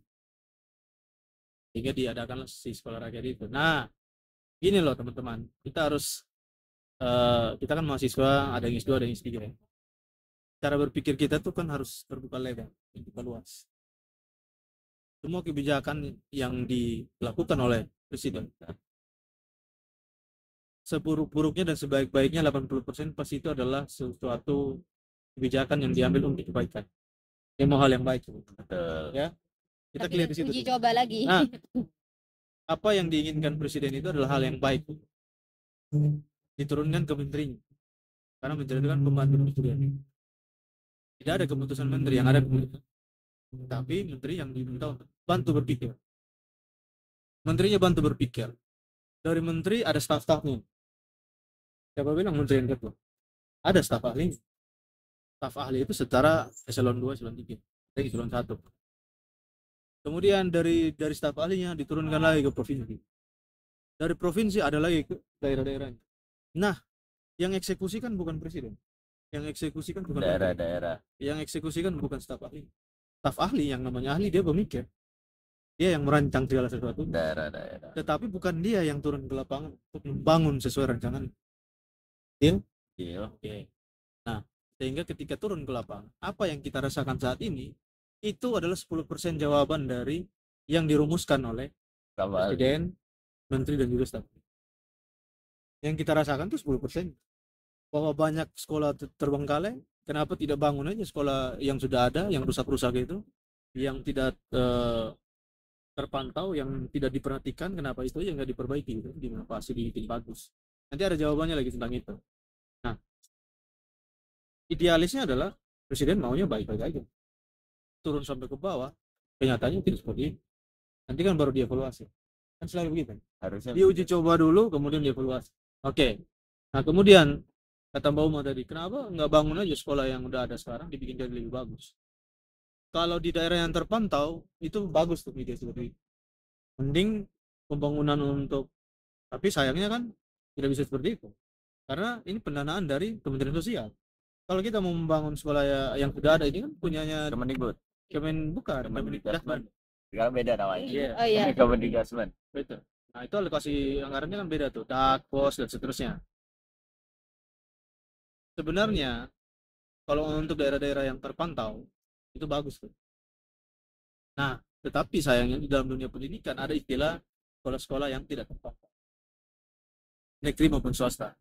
Sehingga diadakanlah si sekolah rakyat itu. Nah, gini loh teman-teman, kita harus kita kan mahasiswa, ada yang S2, ada yang S3 ya. Cara berpikir kita tuh kan harus terbuka lebar, terbuka luas. Semua kebijakan yang dilakukan oleh presiden, seburuk-buruknya dan sebaik-baiknya 80% pasti itu adalah sesuatu kebijakan yang diambil untuk kebaikan. Ini mau hal yang baik. Betul. Ya. Kita Tapi lihat di situ. uji coba lagi. Nah, apa yang diinginkan presiden itu adalah hal yang baik, diturunkan ke menterinya, karena menteri itu kan pembantu presiden. Tidak ada keputusan menteri, yang ada keputusan, tapi menteri yang diminta untuk bantu berpikir. Menterinya bantu berpikir. Dari menteri ada staf-stafnya. Siapa bilang menteri yang ketua? Ada staf ahli. Staf ahli itu setara eselon 2, eselon 3, dan eselon 1. Kemudian dari staf ahlinya diturunkan lagi ke provinsi. Dari provinsi ada lagi ke daerah-daerahnya. Nah, yang eksekusi kan bukan presiden. Yang eksekusi kan bukan menteri. daerah-daerah. Yang eksekusi kan bukan staf ahli. Staf ahli yang namanya ahli dia pemikir. Dia yang merancang segala sesuatu. Daerah-daerah. Tetapi bukan dia yang turun ke lapangan untuk membangun sesuai rancangan. Deal? Deal. Oke. Nah, sehingga ketika turun ke lapangan, apa yang kita rasakan saat ini itu adalah 10% jawaban dari yang dirumuskan oleh Sama presiden, menteri, dan juga staf. Yang kita rasakan itu 10%. Bahwa banyak sekolah terbengkalai, kenapa tidak bangun aja sekolah yang sudah ada, yang rusak-rusak itu, yang tidak terpantau, yang tidak diperhatikan, kenapa itu aja nggak diperbaiki gitu, diinovasi, dibikin bagus. Nanti ada jawabannya lagi tentang itu. Nah, idealisnya adalah presiden maunya baik-baik aja, turun sampai ke bawah, kenyataannya tidak seperti itu. Nanti kan baru dievaluasi, kan selalu begitu. harusnya Dia uji coba dulu, kemudian dievaluasi. Oke. Nah, kemudian kata Mbak Uma tadi, kenapa nggak bangun aja sekolah yang udah ada sekarang dibikin jadi lebih bagus? Kalau di daerah yang terpantau itu bagus tuh ide seperti itu. Mending pembangunan untuk, tapi sayangnya kan tidak bisa seperti itu, karena ini pendanaan dari Kementerian Sosial. Kalau kita mau membangun sekolah yang sudah ada, ini kan punyanya Kemendikbud. bukan Kemendikbud. Sekarang beda namanya. Iya. Oh iya. Kemendikbud. Betul. Nah, itu alokasi anggarannya kan beda tuh, dak, pos, dan seterusnya. Sebenarnya kalau untuk daerah-daerah yang terpantau itu bagus tuh. Nah, tetapi sayangnya di dalam dunia pendidikan ada istilah sekolah-sekolah yang tidak terpantau, negeri maupun swasta.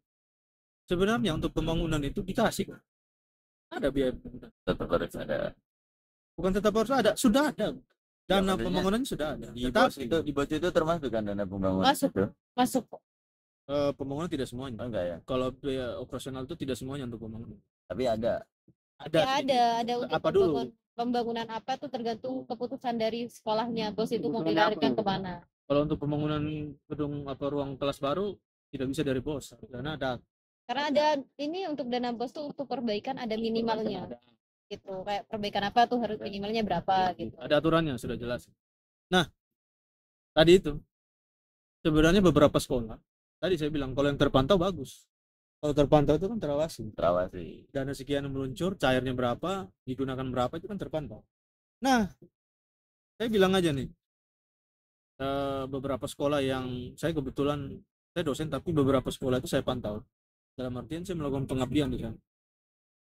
Sebenarnya untuk pembangunan itu dikasih kok. Ada biaya pembangunan. Tetap harus ada. Bukan tetap harus ada, sudah ada. Dana maksudnya pembangunannya sudah ada. Di bos Tetapi itu termasuk kan dana pembangunan Masuk. itu? Masuk. pembangunan tidak semuanya. Oh, enggak ya. Kalau biaya operasional itu tidak semuanya untuk pembangunan. Tapi ada. Ada. Ya ada untuk Apa dulu? pembangunan apa tuh tergantung keputusan dari sekolahnya, bos itu mau dilarikan kemana. Kalau untuk pembangunan gedung apa ruang kelas baru tidak bisa dari bos, karena ada. Karena ada ini untuk dana bos tuh untuk perbaikan ada minimalnya. Gitu. Kayak perbaikan apa tuh harus minimalnya berapa gitu. Ada aturannya sudah jelas. Nah, tadi itu sebenarnya beberapa sekolah. Tadi saya bilang kalau yang terpantau bagus. Kalau terpantau itu kan terawasi. Dana sekian meluncur, cairnya berapa, digunakan berapa, itu kan terpantau. Nah, saya bilang aja nih, beberapa sekolah yang saya kebetulan, saya dosen tapi beberapa sekolah itu saya pantau. Dalam artian saya melakukan pengabdian di sana.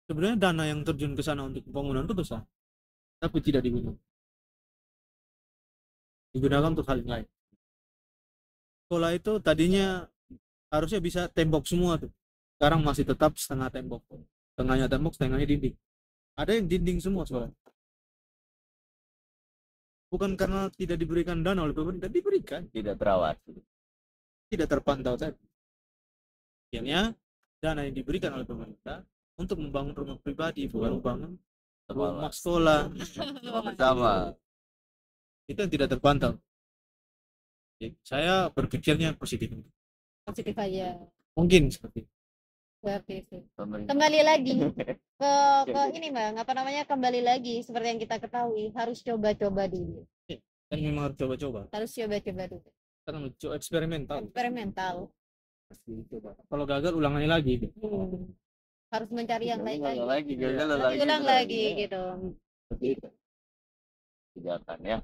Sebenarnya dana yang terjun ke sana untuk pembangunan itu besar, tapi tidak digunakan. Digunakan untuk hal yang lain. Sekolah itu tadinya harusnya bisa tembok semua tuh. Sekarang masih tetap setengah tembok, setengahnya tembok, setengahnya dinding. Ada yang dinding semua sekolah. Bukan karena tidak diberikan dana oleh pemerintah, diberikan, Tidak terawat. tidak terpantau saja. Akhirnya dana yang diberikan oleh pemerintah untuk membangun rumah pribadi, bukan membangun rumah sekolah Sama. itu yang tidak terpantau. Jadi, saya berpikirnya positif aja. mungkin seperti itu. Kembali lagi ke ini bang, apa namanya, kembali lagi seperti yang kita ketahui harus coba-coba dulu. Dan memang harus coba-coba Harus coba-coba dulu. karena eksperimental. Kalau gagal ulangannya lagi. Harus mencari yang lain lagi. Gagal Ulang lagi gitu. Kebijakan ya.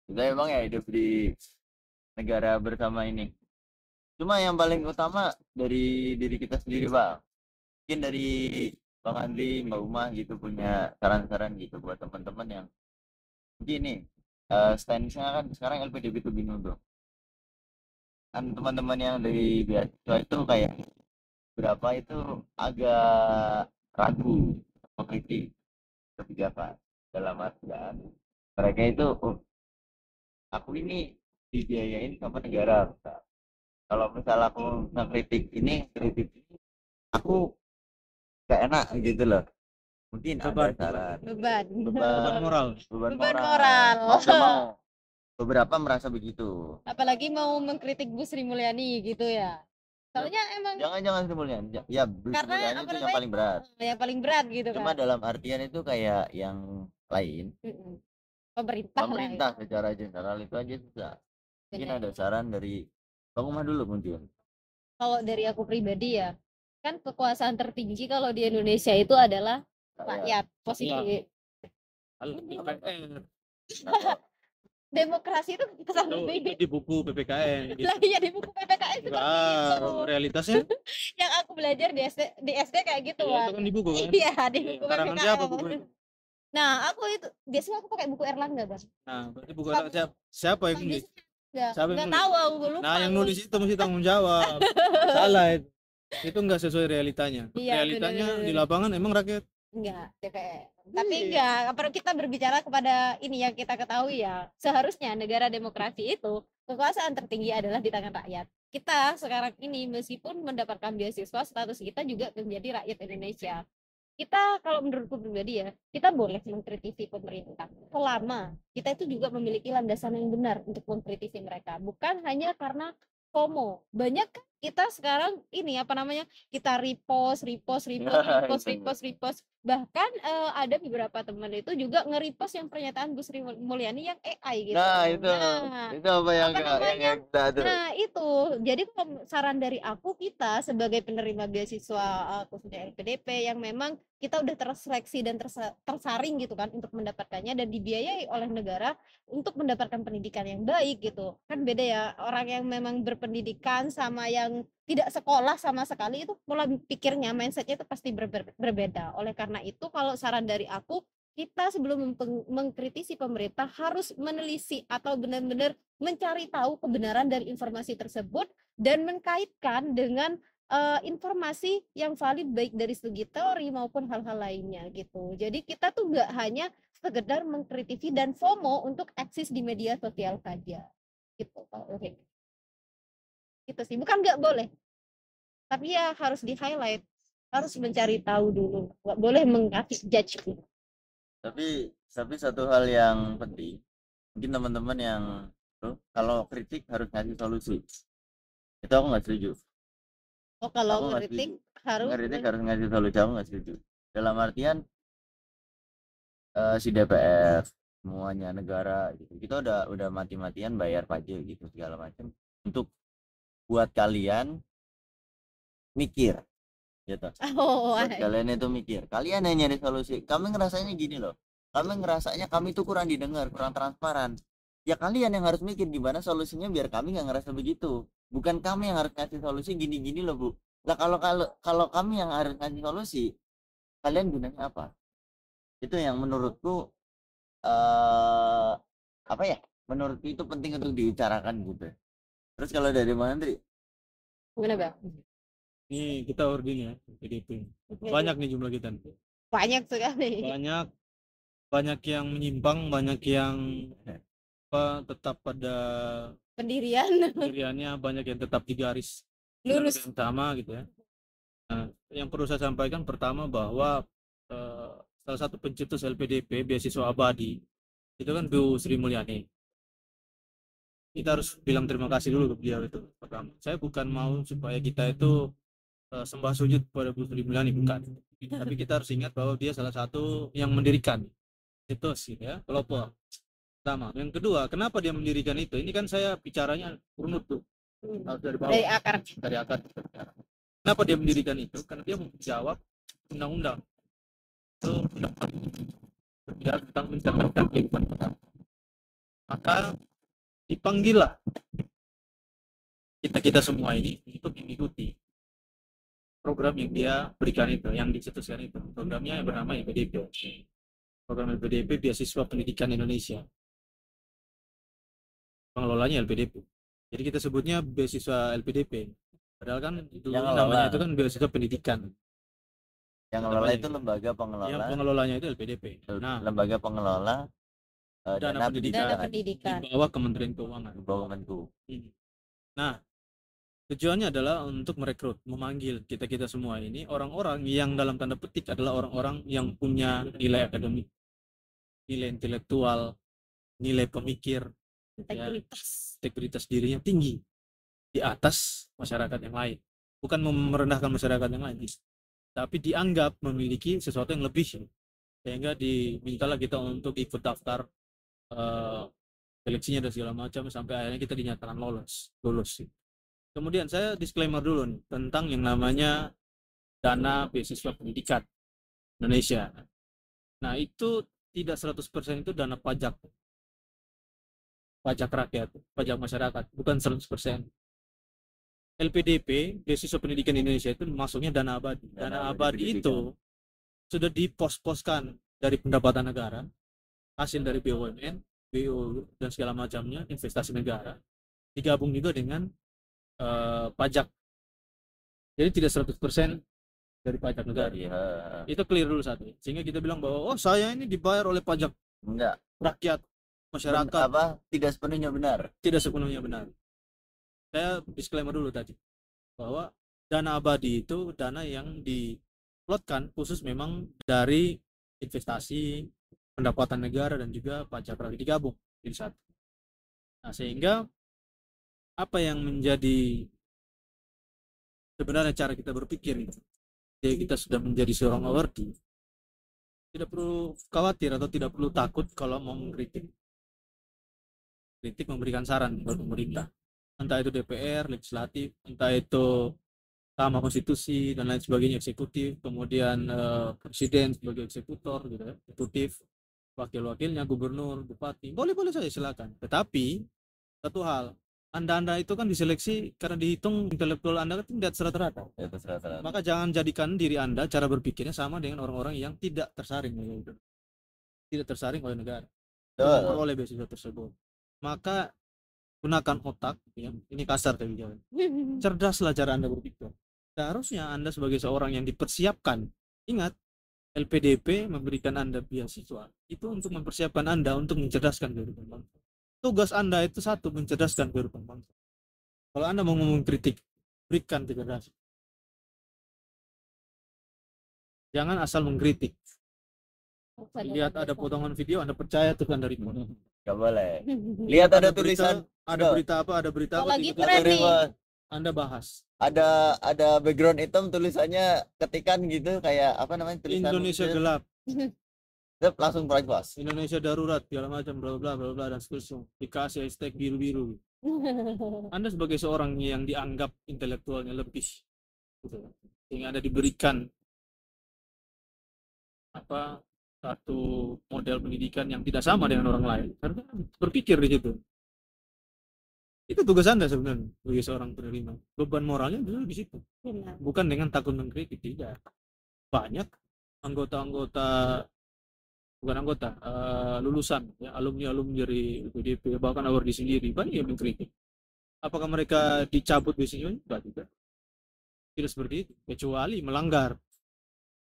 Kita emang ya hidup di negara bersama ini. Cuma yang paling utama dari diri kita sendiri bang. Mungkin dari Bang Andri, Mbak Uma gitu punya saran-saran gitu buat teman-teman yang mungkin nih stance-nya kan sekarang LPDP itu bingung tuh. Kan teman-teman yang dari beasiswa itu kayak berapa itu agak ragu mengkritik kebijakan dalam artian mereka itu aku ini dibiayain sama negara. Kalau misal aku kritik ini, aku gak enak gitu loh. Mungkin ada Beban. saran, beban Beban moral. beban Beban moral. moral. Mau gak mau. Beberapa merasa begitu. apalagi mau mengkritik Bu Sri Mulyani gitu ya, soalnya emang Jangan Sri Mulyani. Ya, Bu Sri karena Mulyani apa itu yang namanya paling berat. yang paling berat gitu Cuma kan. dalam artian itu kayak yang lain, Mm-mm. Pemerintah lah pemerintah itu. secara general itu aja susah. Mungkin Benar. ada saran dari Bang Umar dulu mungkin. Kalau dari aku pribadi ya, kan kekuasaan tertinggi kalau di Indonesia itu adalah rakyat. Posisi demokrasi itu kita Itu sendiri. di buku PPKN gitu. Lah iya di buku PPKN itu kan gitu. Realitasnya Yang aku belajar di SD kayak gitu iya, kan. itu kan di buku kan. Iya di Iya, buku karangan PPKN. siapa buku itu? Nah aku itu biasanya aku pakai buku Erlangga kan. Nah, berarti buku Kamu- siapa yang nulis? Siapa yang Nggak nulis? tahu aku lupa. Nah, yang nulis itu mesti tanggung jawab. Salah itu. Itu enggak sesuai realitanya. Iya, Realitanya bener-bener. di lapangan emang rakyat. Enggak, DPR. Tapi Iya. enggak, perlu kita berbicara kepada ini yang kita ketahui ya. Seharusnya negara demokrasi itu kekuasaan tertinggi adalah di tangan rakyat. Kita sekarang ini meskipun mendapatkan beasiswa, status kita juga menjadi rakyat Indonesia. Kita kalau menurutku pribadi ya, kita boleh mengkritisi pemerintah selama kita itu juga memiliki landasan yang benar untuk mengkritisi mereka, bukan hanya karena FOMO. Banyak kan kita sekarang ini apa namanya, kita repost. Bahkan ada beberapa teman itu juga nge-repost yang pernyataan Bu Sri Mulyani yang AI gitu. Nah, itu. Nah, Itu apa yang apa namanya? kita tuh. Nah itu, jadi saran dari aku, kita sebagai penerima beasiswa khususnya LPDP yang memang kita udah terseleksi dan tersaring gitu kan untuk mendapatkannya dan dibiayai oleh negara untuk mendapatkan pendidikan yang baik gitu. Kan beda ya, orang yang memang berpendidikan sama yang tidak sekolah sama sekali itu pola pikirnya, mindsetnya itu pasti berbeda. Oleh karena itu kalau saran dari aku, kita sebelum mengkritisi pemerintah harus menelisik atau benar-benar mencari tahu kebenaran dari informasi tersebut dan mengkaitkan dengan informasi yang valid baik dari segi teori maupun hal-hal lainnya gitu. Jadi kita tuh nggak hanya sekedar mengkritisi dan FOMO untuk eksis di media sosial saja gitu. Oke. Gitu sih, bukan nggak boleh, tapi ya harus di highlight, harus mencari tahu dulu, nggak boleh mengasih judge. Tapi satu hal yang penting, mungkin teman-teman yang kalau kritik harus ngasih solusi. Itu aku nggak setuju. Oh kalau Aku nggak kritik setuju. harus Kritik harus ngasih solusi, aku nggak setuju. Dalam artian si DPR, semuanya negara gitu. Kita udah mati-matian bayar pajak gitu segala macam untuk buat kalian mikir gitu. Buat kalian itu mikir. Kalian yang nyari solusi. Kami ngerasanya gini loh. Kami ngerasanya kami tuh kurang didengar, kurang transparan. Ya kalian yang harus mikir gimana solusinya biar kami nggak ngerasa begitu. Bukan kami yang harus ngasih solusi gini-gini loh Bu. Lah kalau kami yang harus ngasih solusi, kalian gunanya apa? Itu yang menurutku apa ya? Menurutku itu penting untuk dibicarakan gitu. Terus kalau dari Bang Andri, gimana Bang? Ini kita ordin ya, PDP. Banyak nih jumlah kita. Banyak sekali. Banyak yang menyimpang, banyak yang tetap pada pendiriannya, banyak yang tetap di garis lurus yang sama gitu ya. Nah, yang perlu saya sampaikan pertama bahwa salah satu pencetus LPDP beasiswa abadi itu kan Bu Sri Mulyani. Kita harus bilang terima kasih dulu ke beliau itu pertama. Saya bukan mau supaya kita itu sembah sujud pada Bu Sri Mulyani, bukan. Tapi kita harus ingat bahwa dia salah satu yang mendirikan itu sih ya, pelopor pertama. Yang kedua, kenapa dia mendirikan itu? Ini kan saya bicaranya runut tuh, dari bawah, dari akar. Kenapa dia mendirikan itu? Karena dia menjawab undang-undang itu berbicara tentang mencerminkan kehidupan kita. Maka dipanggillah kita semua ini untuk mengikuti program yang dia berikan itu, yang dicetuskan itu. Programnya yang bernama LPDP. Program LPDP Beasiswa Pendidikan Indonesia. Pengelolanya LPDP. Jadi kita sebutnya beasiswa LPDP. Padahal kan namanya itu kan beasiswa pendidikan. Yang ngelola itu lembaga pengelola. Yang pengelolanya itu LPDP. Nah, lembaga pengelola Dana pendidikan. Dana pendidikan. Di bawah Kementerian Keuangan. Di bawah Kemenku. Nah, tujuannya adalah untuk merekrut, memanggil kita-kita semua ini orang-orang yang dalam tanda petik adalah orang-orang yang punya nilai akademik, nilai intelektual, nilai pemikir, integritas dirinya tinggi di atas masyarakat yang lain. Bukan merendahkan masyarakat yang lain, tapi dianggap memiliki sesuatu yang lebih, sehingga dimintalah kita untuk ikut daftar seleksinya dan segala macam sampai akhirnya kita dinyatakan lulus. Kemudian saya disclaimer dulu nih, tentang yang namanya dana beasiswa pendidikan Indonesia. Nah, itu tidak 100% itu dana pajak rakyat, pajak masyarakat, bukan 100%. LPDP, beasiswa pendidikan Indonesia, itu masuknya dana abadi. Dana abadi itu sudah dipos-poskan dari pendapatan negara, hasil dari BUMN, BU dan segala macamnya, investasi negara, digabung juga dengan pajak. Jadi tidak 100% dari pajak negara. Itu clear dulu satu. Sehingga kita bilang bahwa saya ini dibayar oleh pajak rakyat, masyarakat. Tidak sepenuhnya benar. Tidak sepenuhnya benar. Saya disclaimer dulu tadi bahwa dana abadi itu dana yang diplotkan khusus memang dari investasi, pendapatan negara dan juga pajak rakyat digabung jadi satu. Nah, sehingga apa yang menjadi sebenarnya cara kita berpikir itu, jadi kita sudah menjadi seorang awardi, tidak perlu khawatir atau tidak perlu takut kalau mau mengkritik, memberikan saran kepada pemerintah, entah itu DPR, legislatif, entah itu Mahkamah Konstitusi dan lain sebagainya, eksekutif, kemudian presiden sebagai eksekutor gitu ya, eksekutif, wakil-wakilnya, gubernur, bupati, boleh-boleh saja silakan. Tetapi satu hal, anda itu kan diseleksi karena dihitung intelektual Anda kan tidak rata-rata. Maka jangan jadikan diri Anda cara berpikirnya sama dengan orang-orang yang tidak tersaring oleh negara, oleh beasiswa tersebut. Maka gunakan otak, ya. Ini kasar tapi jangan. Cerdaslah cara Anda berpikir. Seharusnya Anda sebagai seorang yang dipersiapkan, ingat, LPDP memberikan Anda beasiswa itu untuk mempersiapkan Anda untuk mencerdaskan kehidupan bangsa. Tugas Anda itu satu, mencerdaskan kehidupan bangsa. Kalau Anda mau ngomong kritik, berikan kecerdasan. Jangan asal mengkritik. Lihat ada potongan video, Anda percaya itu kan dari mana? Gak boleh. Lihat ada tulisan, ada berita apa, lagi trending, Anda bahas. Ada background hitam tulisannya ketikan gitu kayak apa namanya, tulisan Indonesia gelap. Langsung price Indonesia darurat, segala macam, bla bla bla bla dan seterusnya. Dikasih hashtag biru-biru. Anda sebagai seorang yang dianggap intelektualnya lebih, gitu, sehingga Anda diberikan satu model pendidikan yang tidak sama dengan orang lain. Karena berpikir di situ. Itu tugas Anda sebenarnya sebagai seorang penerima. Beban moralnya dulu di situ. Bukan dengan takut mengkritik, tidak. Banyak lulusan ya, alumni dari UPDP, bahkan awardi sendiri banyak yang mengkritik. Apakah mereka dicabut beasiswanya? Tidak seperti itu, kecuali melanggar.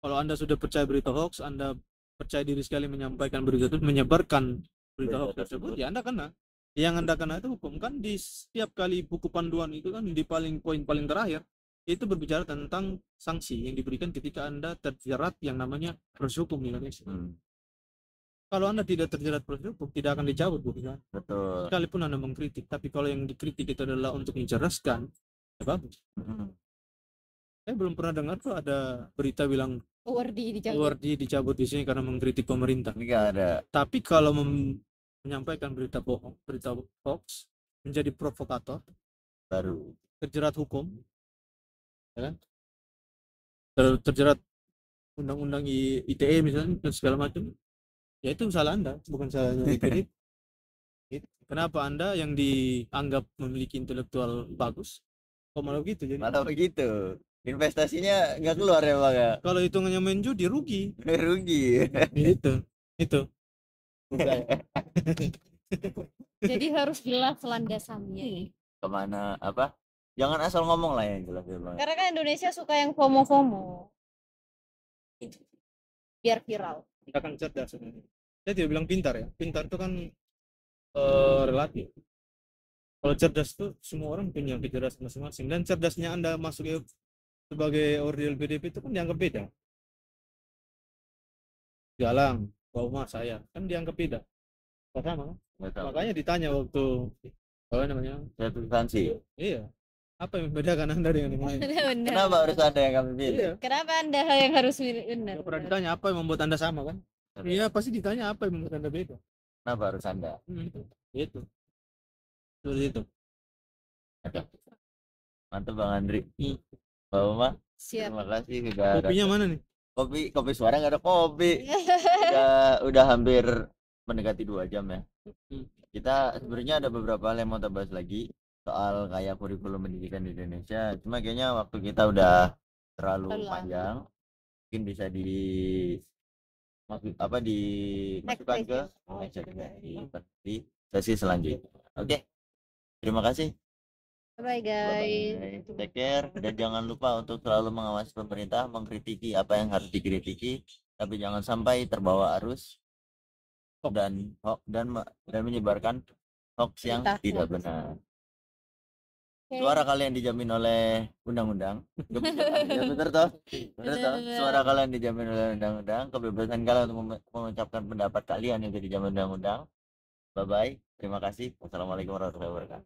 Kalau Anda sudah percaya berita hoax, Anda percaya diri sekali menyampaikan berita itu, menyebarkan berita hoax tersebut, ya Anda kena. Yang Anda kena itu hukum. Kan di setiap kali buku panduan itu kan di poin paling terakhir itu berbicara tentang sanksi yang diberikan ketika Anda terjerat yang namanya proses hukum di Indonesia. Kalau Anda tidak terjerat proses hukum, tidak akan dicabut bukan? Betul. Sekalipun Anda mengkritik, tapi kalau yang dikritik itu adalah untuk mencerdaskan, ya bagus. Saya belum pernah dengar tuh ada berita bilang awardi dicabut di sini karena mengkritik pemerintah. Enggak ada. Tapi kalau menyampaikan berita bohong, berita hoax, menjadi provokator, baru terjerat hukum, ya kan? Terjerat undang-undang ITE misalnya dan segala macam. Ya itu salah Anda, bukan salahnya IPD. Kenapa Anda yang dianggap memiliki intelektual bagus kok malah begitu? Jadi malah begitu, investasinya nggak keluar ya Bang ya? Kalau hitungannya main judi rugi. Itu jadi harus jelas landasannya kemana, jangan asal ngomong lah yang jelas ya Bang. Karena kan Indonesia suka yang FOMO biar viral. Kita kan cerdas sebenarnya. saya tidak bilang pintar ya, pintar itu kan relatif. Kalau cerdas tuh semua orang punya kecerdasan masing-masing, dan cerdasnya Anda masuk sebagai ordil PDP itu kan dianggap beda. Galang, Bauma, saya kan dianggap beda, nggak sama kan? Nggak tahu. Makanya ditanya waktu apa namanya, Satu instansi. iya, apa yang membedakan Anda dengan yang lain? Benar. Kenapa harus ada yang kami pilih? Iya, Kenapa Anda yang harus milih? Benar. nggak pernah ditanya apa yang membuat Anda sama kan? Iya, pasti ditanya apa yang membuat Anda beda. Kenapa harus Anda? Itu seperti itu. Oke. Mantap Bang Andri. Hmm. Pak Uma, Siap. terima kasih sudah Kopinya mana nih? kopi suara nggak ada kopi. Udah hampir mendekati 2 jam ya. Kita sebenarnya ada beberapa hal yang mau kita bahas lagi soal kayak kurikulum pendidikan di Indonesia. Cuma kayaknya waktu kita udah terlalu Terlalu lama. panjang. Mungkin bisa dimasukkan ke di sesi selanjutnya. Oke. Terima kasih. Bye guys. Bye. Take care dan jangan lupa untuk selalu mengawasi pemerintah, mengkritiki apa yang harus dikritiki, tapi jangan sampai terbawa arus dan menyebarkan hoax yang Berita tidak hoax. benar. Oke. Suara kalian dijamin oleh undang-undang. Ya benar toh? Benar toh? Suara kalian dijamin oleh undang-undang, kebebasan kalian untuk mengucapkan pendapat kalian itu dijamin undang-undang. Bye bye. Terima kasih. Wassalamualaikum warahmatullahi wabarakatuh.